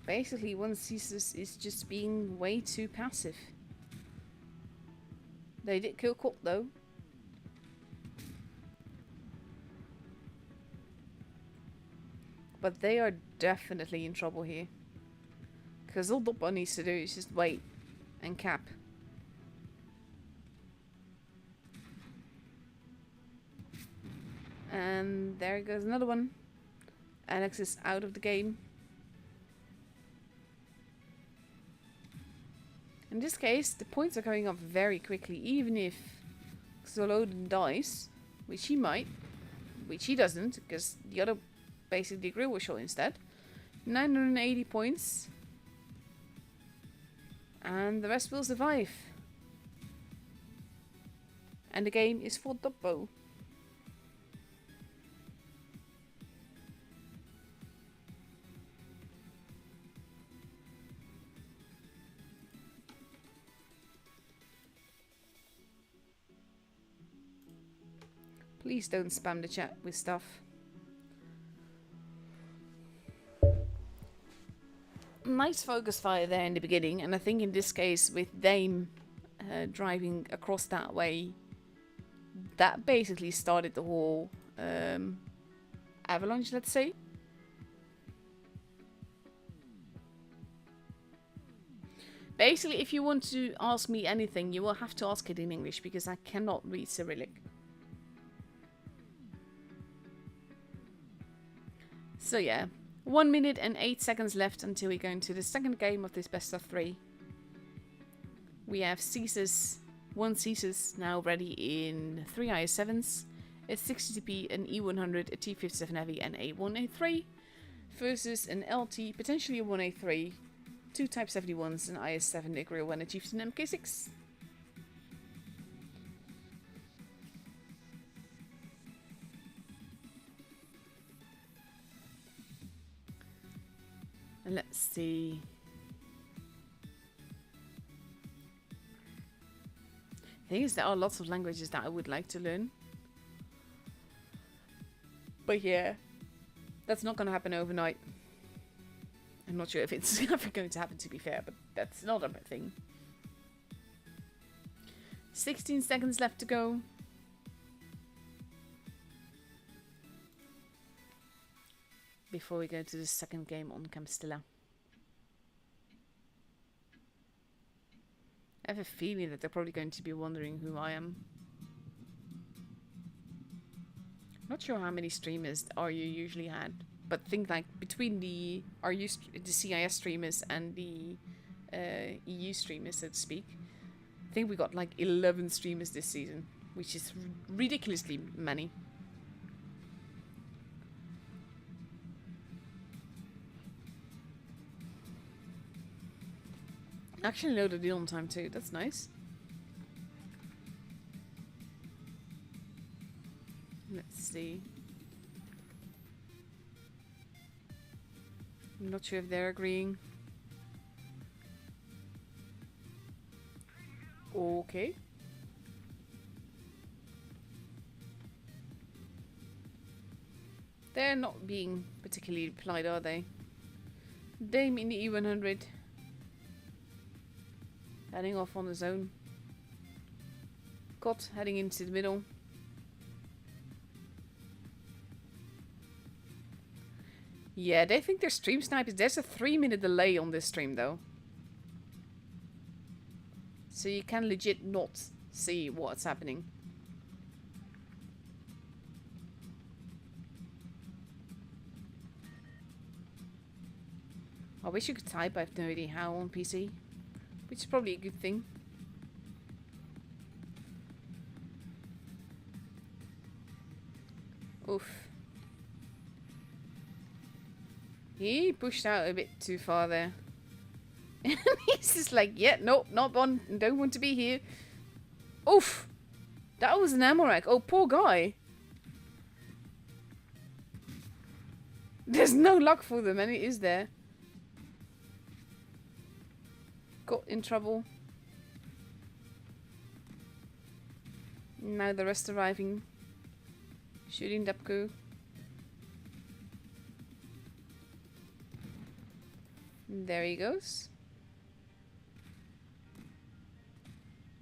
Basically, one Caesar is just being way too passive. They did kill Colt though. But they are definitely in trouble here. Because all Doppa needs to do is just wait and cap. And there goes another one. Alex is out of the game. In this case, the points are coming up very quickly, even if Xolodin dies, which he might, which he doesn't, because the other basically grill was shot instead. 980 points. And the rest will survive. And the game is for Doppo. Please don't spam the chat with stuff. Nice focus fire there in the beginning, and I think in this case with Dame driving across that way, that basically started the whole avalanche, let's say. Basically, if you want to ask me anything, you will have to ask it in English, because I cannot read Cyrillic. So yeah, 1 minute and 8 seconds left until we go into the second game of this best of 3. We have Caesars, one Caesars now ready in 3 IS-7s, a 60TP, an E100, a T57 Heavy and a 1A3 versus an LT, potentially a 1A3, 2 Type 71s, an IS-7, a grill and a Chieftain MK6. And let's see. The thing is, there are lots of languages that I would like to learn. But yeah, that's not going to happen overnight. I'm not sure if it's ever going to happen, to be fair, but that's not a bad thing. 16 seconds left to go. Before we go to the second game on Campstella. I have a feeling that they're probably going to be wondering who I am. Not sure how many streamers RU usually had, but think like between the the CIS streamers and the EU streamers, so to speak, I think we got like 11 streamers this season, which is ridiculously many. Actually loaded in on time too, that's nice. Let's see. I'm not sure if they're agreeing. Okay. They're not being particularly polite, are they? Dame in the E100. Heading off on his own. Cot heading into the middle. Yeah, they think they're stream snipers. There's a 3-minute delay on this stream though. So you can legit not see what's happening. I wish you could type, I have no idea how on PC. Which is probably a good thing. Oof. He pushed out a bit too far there. And he's just like, yeah, nope, not one, don't want to be here. Oof. That was an ammo rack. Oh, poor guy. There's no luck for them, and it is there. Got in trouble. Now the rest arriving. Shooting Dapku. There he goes.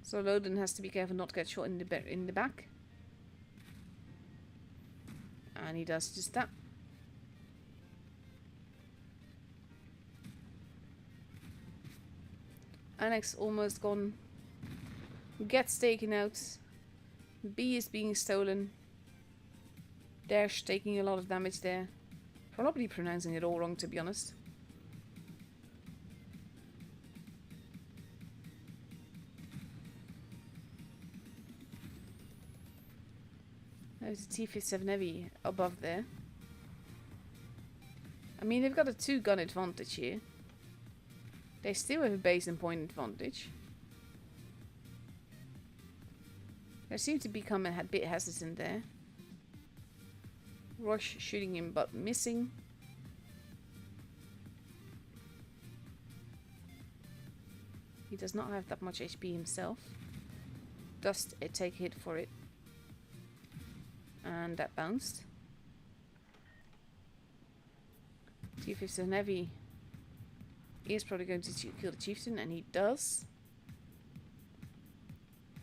So Loden has to be careful not to get shot in the back. And he does just that. Annex almost gone. Gets taken out. B is being stolen. Dash taking a lot of damage there. Probably pronouncing it all wrong, to be honest. There's a T-57 Heavy above there. I mean, they've got a 2-gun advantage here. They still have a base and point advantage. They seem to become a bit hesitant there. Rush shooting him but missing. He does not have that much HP himself. Does take a hit for it. And that bounced. T-57 Heavy is probably going to kill the chieftain, and he does.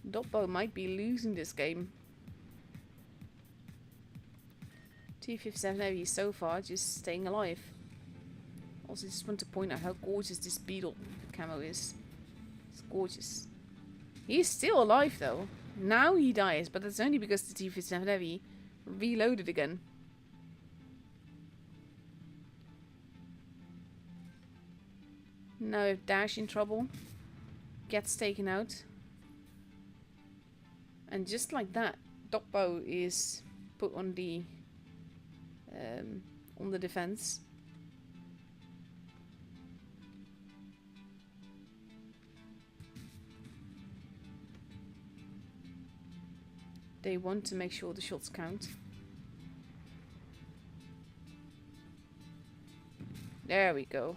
Doppo might be losing this game. T-57 Heavy so far just staying alive. Also just want to point out how gorgeous this beetle camo is. It's gorgeous. He's still alive though. Now he dies, but that's only because the T-57 Heavy reloaded again. Now if Dash in trouble, gets taken out. And just like that, Doppo is put on the defense. They want to make sure the shots count. There we go.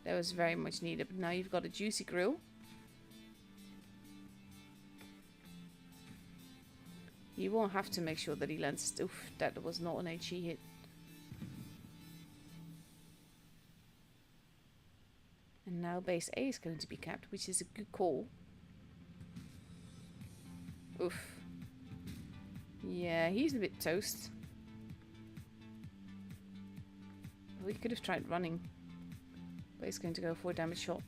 That was very much needed. But now you've got a juicy grill. You won't have to make sure that he lands. Oof, that was not an HE hit. And now base A is going to be capped, which is a good call. Oof. Yeah, he's a bit toast. We could have tried running. But he's going to go for a damage shot.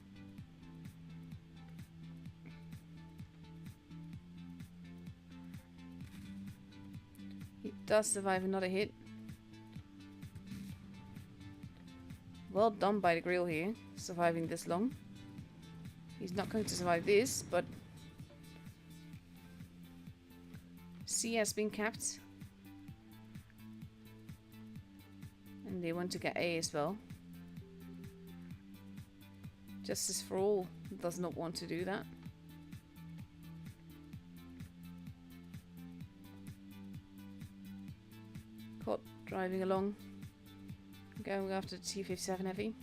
He does survive another hit. Well done by the grill here, surviving this long. He's not going to survive this, but C has been capped. And they want to get A as well. Justice for All does not want to do that. Caught driving along. Going after the T-57 Heavy.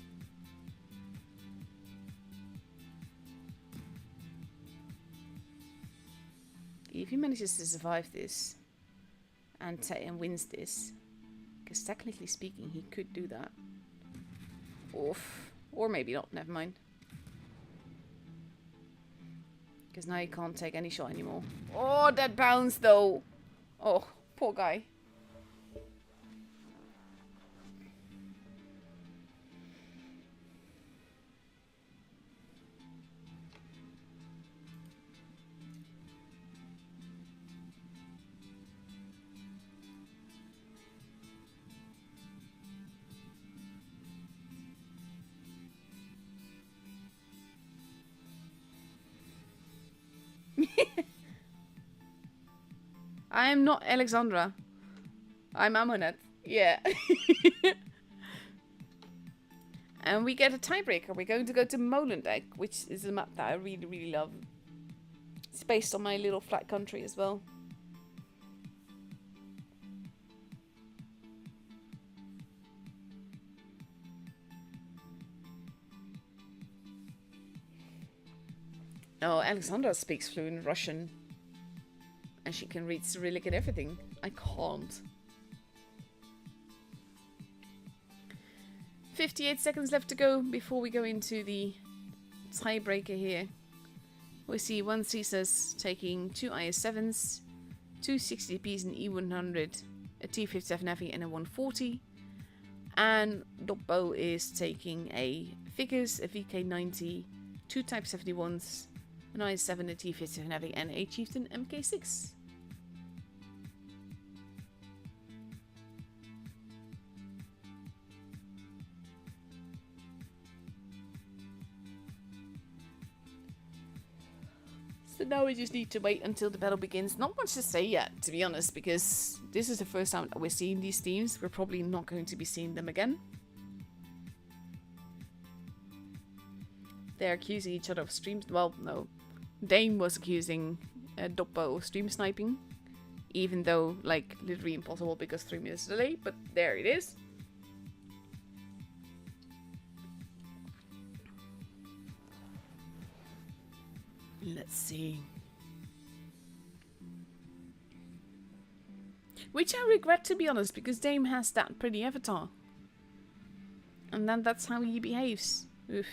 If he manages to survive this and wins this, because technically speaking he could do that. Oof. Or maybe not, never mind. Because now he can't take any shot anymore. Oh, that bounce though! Oh, poor guy. I am not Alexandra. I'm Amonet. Yeah. And we get a tiebreaker. We're going to go to Molendijk, which is a map that I really, really love. It's based on my little flat country as well. Oh, Alexandra speaks fluent Russian. And she can read Cyrillic and everything. I can't. 58 seconds left to go before we go into the tiebreaker here. We see one Caesar's taking 2 IS7s, 2 60Ps, an E100, a T57 Heavy, and a 140. And Doppo is taking a Figures, a VK90, 2 Type 71s, an IS7, a T57 Heavy, and a Chieftain MK6. So now we just need to wait until the battle begins. Not much to say yet, to be honest, because this is the first time that we're seeing these teams. We're probably not going to be seeing them again. They're accusing each other of streams. Well, no. Dane was accusing Doppo of stream sniping. Even though, like, literally impossible because 3 minutes delay. But there it is. Let's see. Which I regret, to be honest, because Dame has that pretty avatar. And then that's how he behaves. Oof.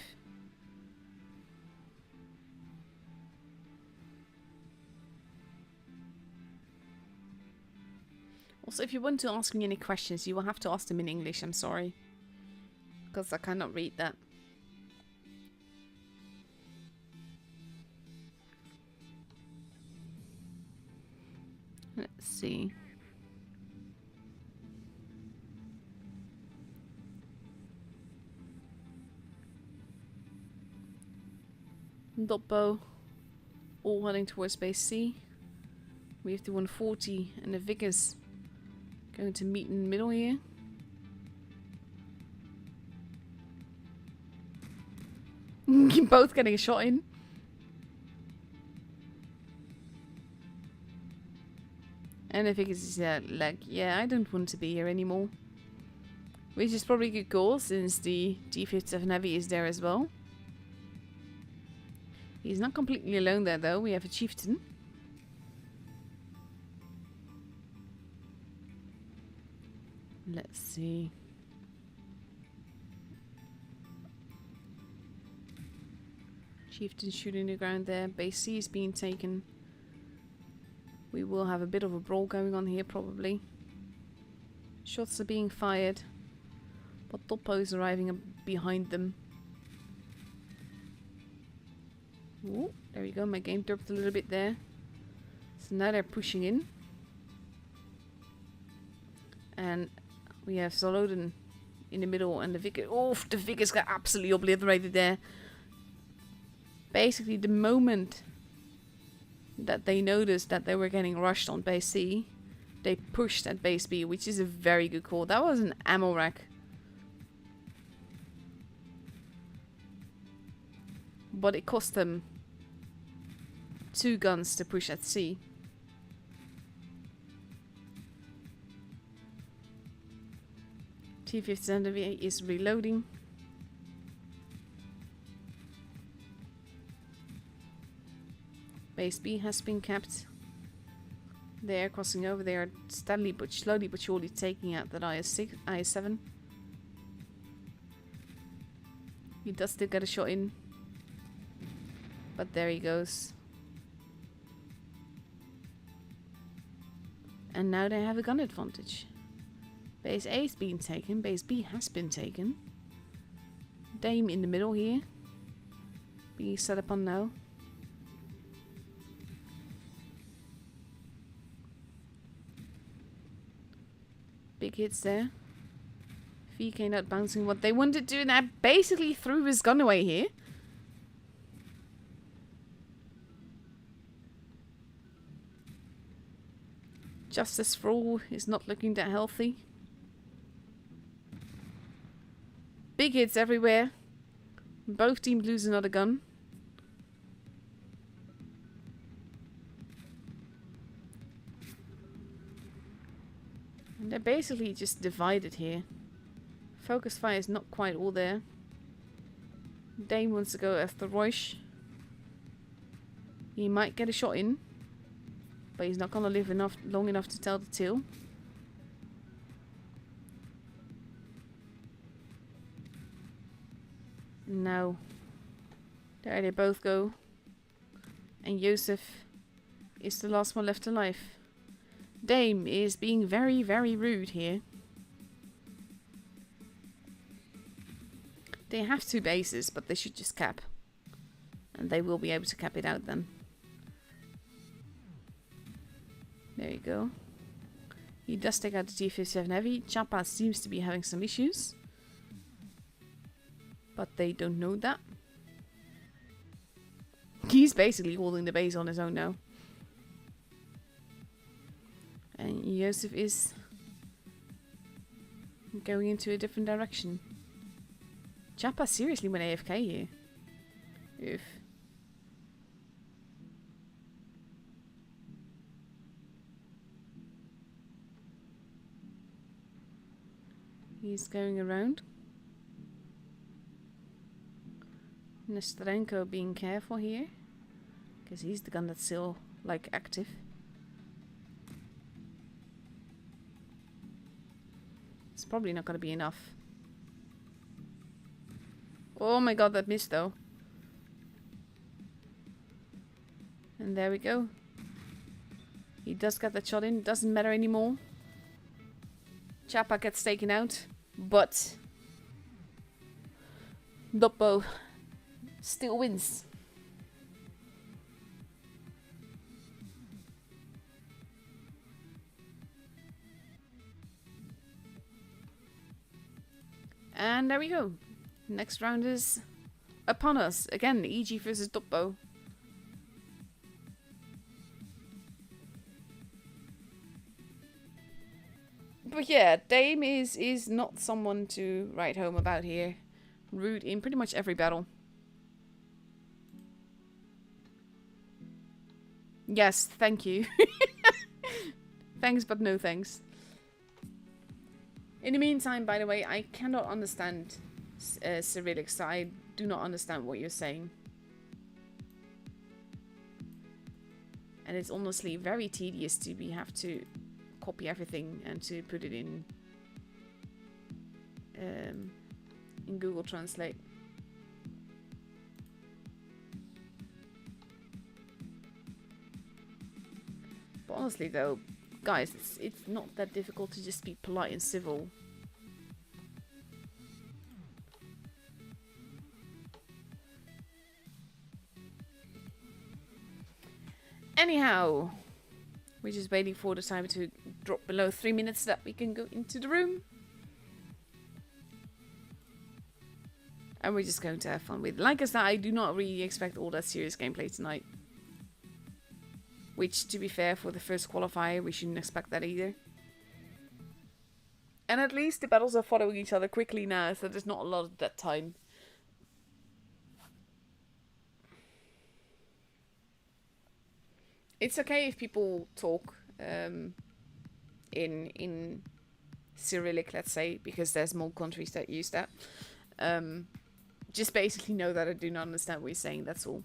Also, if you want to ask me any questions, you will have to ask them in English, I'm sorry. Because I cannot read that. Let's see. Doppo all heading towards base C. We have the 140 and the Vickers going to meet in the middle here. Both getting a shot in. And the Vickers is like, yeah, I don't want to be here anymore. Which is probably a good call since the T57 Heavy is there as well. He's not completely alone there though. We have a Chieftain. Let's see. Chieftain shooting the ground there. Base C is being taken. We will have a bit of a brawl going on here probably. Shots are being fired. But Doppo is arriving behind them. Ooh, there we go. My game dropped a little bit there. So now they're pushing in. And we have Zoloden in the middle and the Vickers. Oh, the Vickers got absolutely obliterated there. Basically, the moment that they noticed that they were getting rushed on base C, they pushed at base B, which is a very good call. That was an ammo rack. But it cost them 2 guns to push at C. T57 is reloading. Base B has been capped. They are crossing over. They are steadily but slowly but surely taking out that IS7. He does still get a shot in. But there he goes. And now they have a gun advantage. Base A is being taken. Base B has been taken. Dame in the middle here. Being set up on now. Big hits there. VK not bouncing what they wanted to do. And that basically threw his gun away here. Justice for all is not looking that healthy. Big hits everywhere. Both teams lose another gun. And they're basically just divided here. Focus fire is not quite all there. Dane wants to go after Royce. He might get a shot in. But he's not going to live long enough to tell the tale. now, there they both go. And Joseph is the last one left alive. Dame is being very, very rude here. They have 2 bases, but they should just cap. And they will be able to cap it out then. There you go. He does take out the G57 Heavy. Chapa seems to be having some issues. But they don't know that. He's basically holding the base on his own now. And Joseph is going into a different direction. Chapa seriously went AFK here. Oof. He's going around. Nesterenko being careful here. Because he's the gun that's still, like, active. It's probably not going to be enough. Oh my god, that missed though. And there we go. He does get that shot in. Doesn't matter anymore. Chapa gets taken out. But Doppo still wins. And there we go. Next round is upon us. Again, EG versus Doppo. But yeah, Dame is not someone to write home about here. Rude in pretty much every battle. Yes, thank you. Thanks, but no thanks. In the meantime, by the way, I cannot understand Cyrillic, so I do not understand what you're saying. And it's honestly very tedious to have to copy everything and to put it in Google Translate. But honestly though, guys, it's not that difficult to just be polite and civil. Anyhow, we're just waiting for the timer to drop below 3 minutes so that we can go into the room. And we're just going to have fun with it. Like I said, I do not really expect all that serious gameplay tonight. Which, to be fair, for the first qualifier, we shouldn't expect that either. And at least the battles are following each other quickly now, so there's not a lot of that time. It's okay if people talk in Cyrillic, let's say, because there's more countries that use that. Just basically know that I do not understand what you're saying, that's all.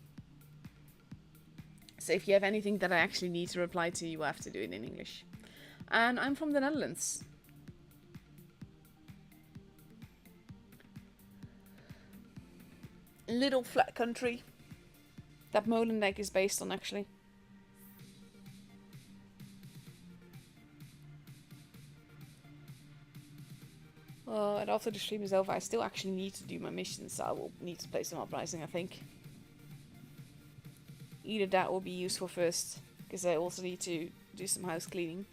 So if you have anything that I actually need to reply to, you will have to do it in English. And I'm from the Netherlands. Little flat country that Molendijk is based on, actually. And after the stream is over, I still actually need to do my missions, so I will need to play some Uprising, I think. Either that will be useful first, because I also need to do some house cleaning.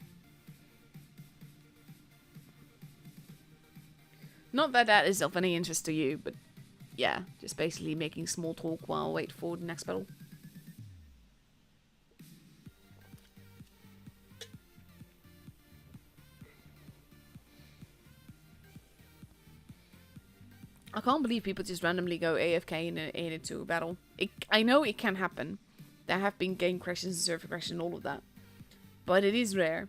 Not that that is of any interest to you, but yeah, just basically making small talk while I wait for the next battle. I can't believe people just randomly go AFK into a battle. I know it can happen. There have been game crashes and server crashes and all of that. But it is rare.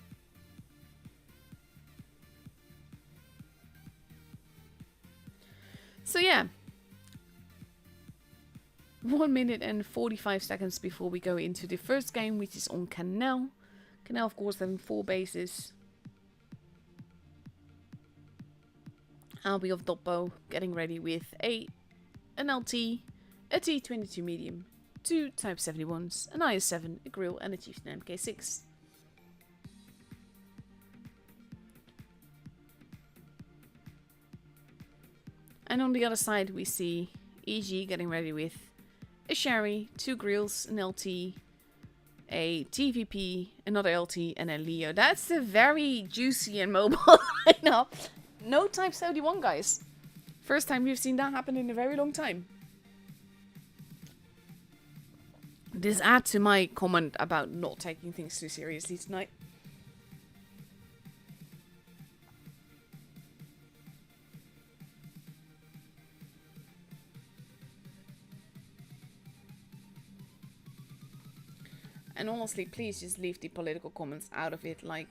So yeah. 1 minute and 45 seconds before we go into the first game, which is on Canal. Canal, of course, having 4 bases. I'll be off Doppo, getting ready with a an LT, a T22 medium, 2 Type 71s, an IS-7, a grill, and a Chieftain MK6. And on the other side we see EG getting ready with a Sherry, 2 grills, an LT, a TVP, another LT, and a Leo. That's a very juicy and mobile lineup. No Type 71, guys. First time we've seen that happen in a very long time. This adds to my comment about not taking things too seriously tonight. And honestly, please just leave the political comments out of it. Like,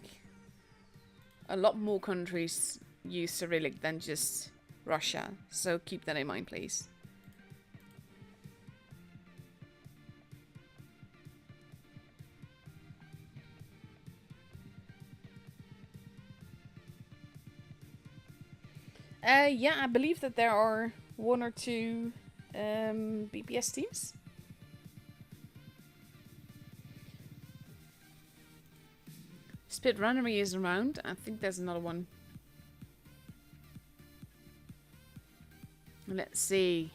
a lot more countries use Cyrillic than just Russia. So keep that in mind, please. Yeah, I believe that there are 1 or 2 BPS teams. Spit Runnery is around. I think there's another one. Let's see.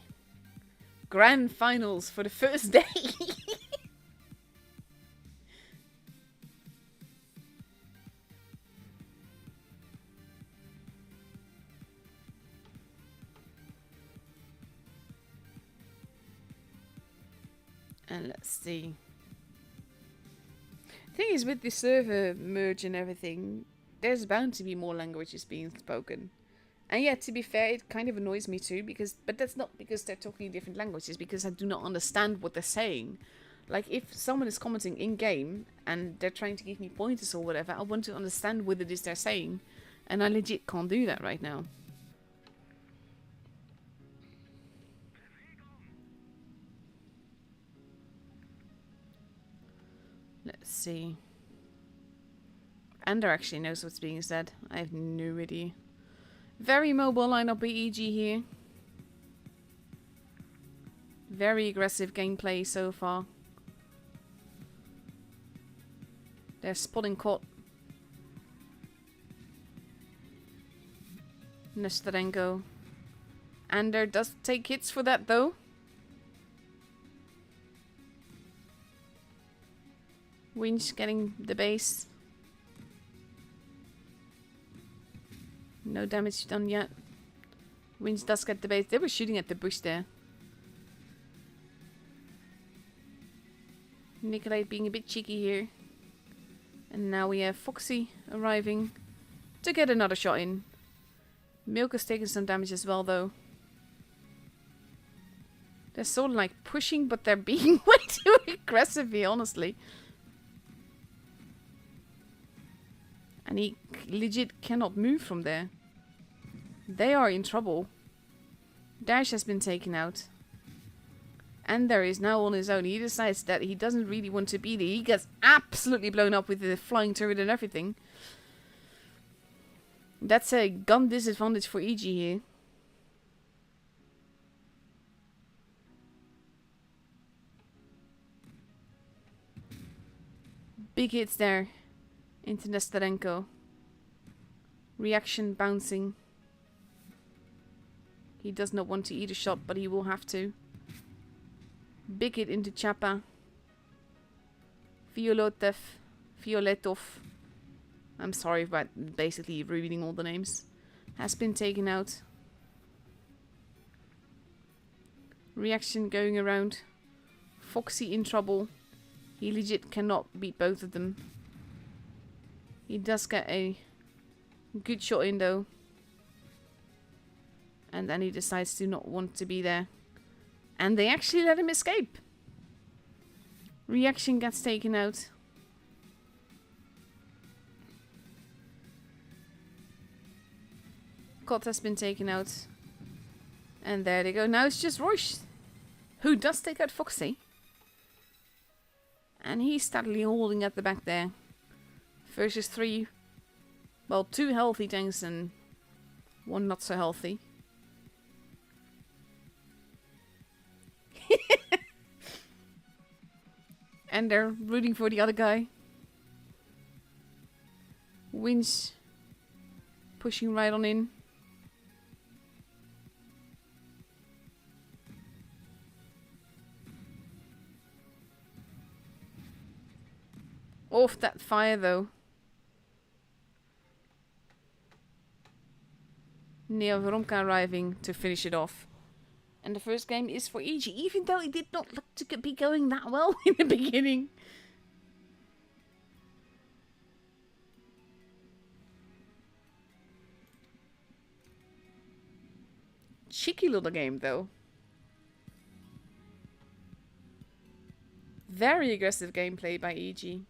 Grand finals for the first day. And let's see. Thing is, with the server merge and everything, there's bound to be more languages being spoken. And yeah, to be fair, it kind of annoys me too, but that's not because they're talking different languages, because I do not understand what they're saying. Like, if someone is commenting in-game, and they're trying to give me pointers or whatever, I want to understand what it is they're saying. And I legit can't do that right now. Let's see. Ender actually knows what's being said. I have no idea. Very mobile lineup by EG here. Very aggressive gameplay so far. They're spotting Kot. Nesterenko. Ender does take hits for that though. Winch getting the base. No damage done yet. Winch does get the base. They were shooting at the bush there. Nikolai being a bit cheeky here. And now we have Foxy arriving to get another shot in. Milk is taking some damage as well though. They're sort of like pushing, but they're being way too aggressive here, honestly. And he legit cannot move from there. They are in trouble. Dash has been taken out. And there is now on his own. He decides that he doesn't really want to be there. He gets absolutely blown up with the flying turret and everything. That's a gun disadvantage for EG here. Big hits there into Nesterenko. Reaction bouncing. He does not want to eat a shot, but he will have to. Big hit into Chapa. Violetov. I'm sorry about basically reading all the names. Has been taken out. Reaction going around. Foxy in trouble. He legit cannot beat both of them. He does get a good shot in though. And then he decides to not want to be there. And they actually let him escape. Reaction gets taken out. Kot has been taken out. And there they go. Now it's just Royce, who does take out Foxy. And he's steadily holding at the back there. Versus 2 healthy tanks and 1 not so healthy. And they're rooting for the other guy. Wins. Pushing right on in. Off that fire though. Neo Romka arriving to finish it off. And the first game is for EG, even though it did not look to be going that well in the beginning. Cheeky little game though. Very aggressive gameplay by EG.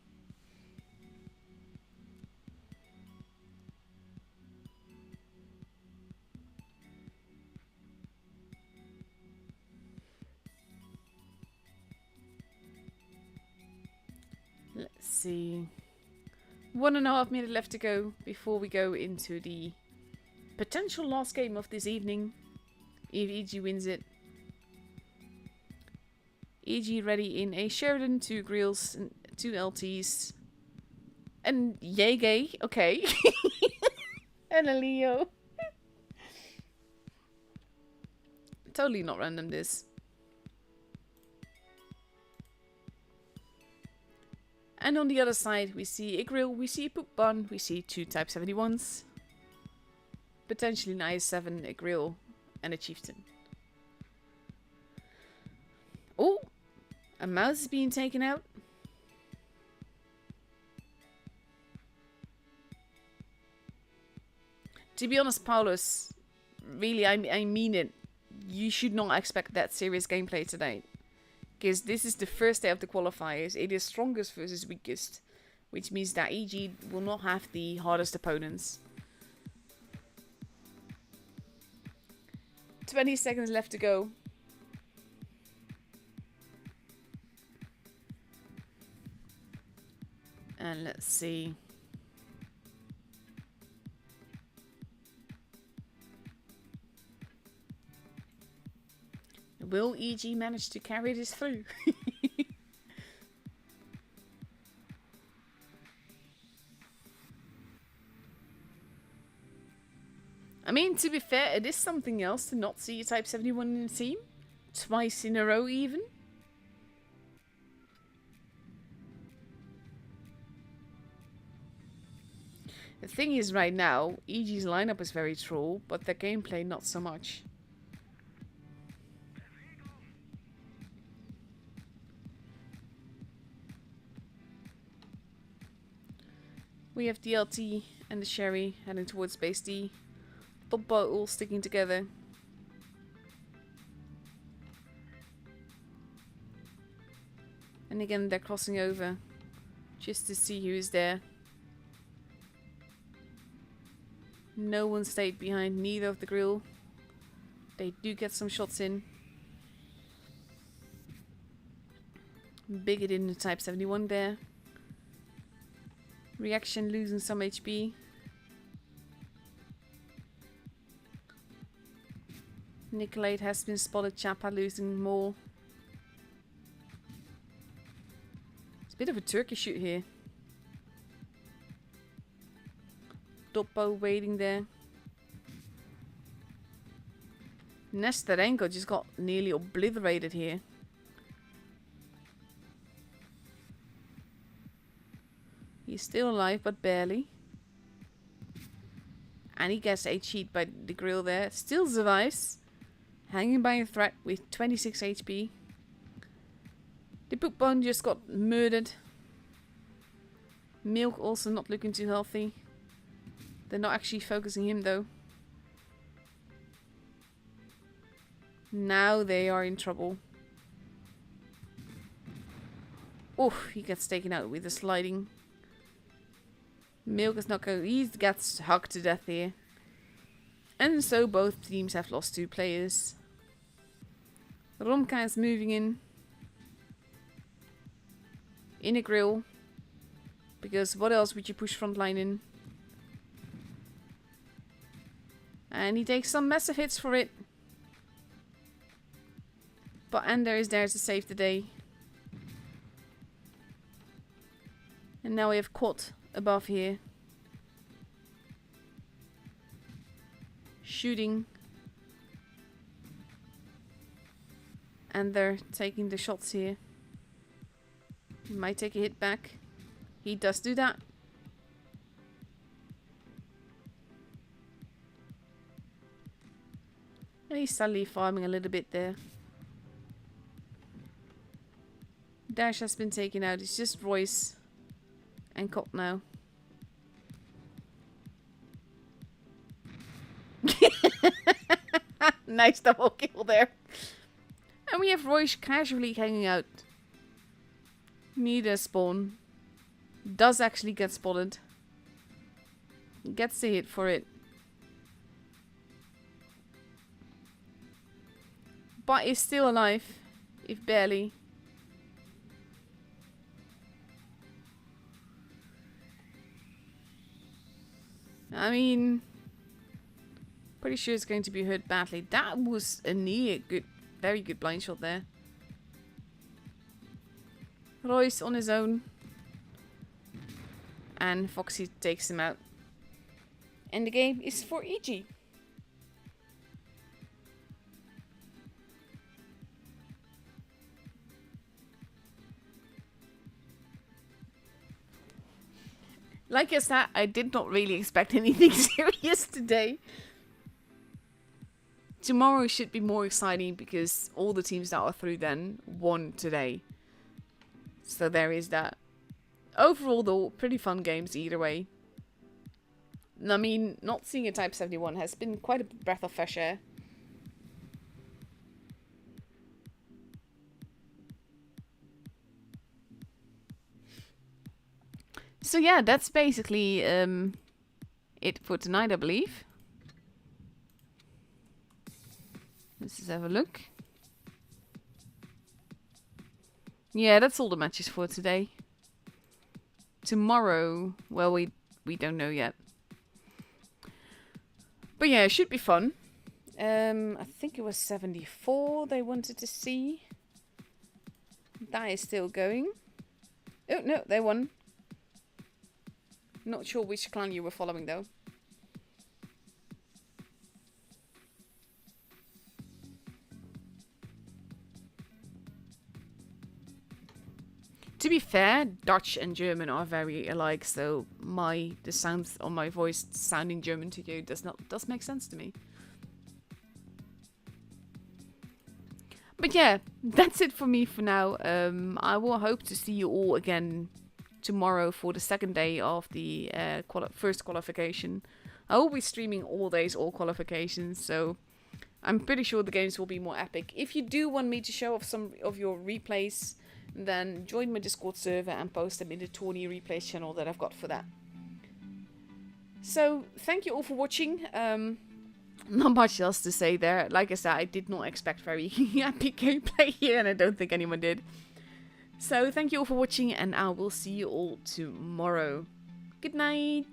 Let's see. 1.5 minutes left to go before we go into the potential last game of this evening. If EG wins it. EG ready in a Sheridan, 2 Grills, and 2 LTs. And Yege, okay. And a Leo. Totally not random, this. And on the other side, we see a Grill, we see a Poop Bun, we see 2 Type 71s. Potentially an IS-7, a Grill, and a Chieftain. Oh! A mouse is being taken out. To be honest, Paulus, really, I mean it. You should not expect that serious gameplay tonight. Because this is the first day of the qualifiers. It is strongest versus weakest. Which means that EG will not have the hardest opponents. 20 seconds left to go. And let's see. Will EG manage to carry this through? I mean, to be fair, it is something else to not see a Type 71 in the team. Twice in a row, even. The thing is, right now, EG's lineup is very troll, but their gameplay not so much. We have the LT and the Sherry heading towards base D. Top boat all sticking together. And again, they're crossing over just to see who is there. No one stayed behind neither of the Grill. They do get some shots in. Bigot in the Type 71 there. Reaction losing some HP. Nicolate has been spotted. Chapa losing more. It's a bit of a turkey shoot here. Doppo waiting there. Nesterenko just got nearly obliterated here. He's still alive, but barely. And he gets a cheat by the Grill there. Still survives. Hanging by a thread with 26 HP. The Poop Bun just got murdered. Milk also not looking too healthy. They're not actually focusing him though. Now they are in trouble. Oof, he gets taken out with a sliding. Milk is not going. He gets hugged to death here. And so both teams have lost 2 players. Romka is moving in. In a Grill. Because what else would you push frontline in? And he takes some massive hits for it. But Ender is there to save the day. And now we have quad above here. Shooting. And they're taking the shots here. He might take a hit back. He does do that. And he's suddenly farming a little bit there. Dash has been taken out. It's just Royce and Cop now. Nice double kill there. And we have Royce casually hanging out. Neither spawn. Does actually get spotted. Gets the hit for it. But is still alive. If barely. I mean, pretty sure it's going to be hurt badly. That was a near good, very good blind shot there. Royce on his own. And Foxy takes him out. And the game is for EG. Like I said, I did not really expect anything serious today. Tomorrow should be more exciting because all the teams that are through then won today. So there is that. Overall though, pretty fun games either way. I mean, not seeing a Type 71 has been quite a breath of fresh air. So yeah, that's basically it for tonight, I believe. Let's just have a look. Yeah, that's all the matches for today. Tomorrow, well, we don't know yet. But yeah, it should be fun. I think it was 74 they wanted to see. That is still going. Oh, no, they won. Not sure which clan you were following though. To be fair, Dutch and German are very alike, so the sound on my voice sounding German to you does make sense to me. But yeah, that's it for me for now. I will hope to see you all again tomorrow for the second day of the first qualification. I will be streaming all days, all qualifications, so I'm pretty sure the games will be more epic. If you do want me to show off some of your replays, then join my Discord server and post them in the tourney replays channel that I've got for that. So, thank you all for watching. Not much else to say there. Like I said, I did not expect very epic gameplay here, and I don't think anyone did. So, thank you all for watching, and I will see you all tomorrow. Good night!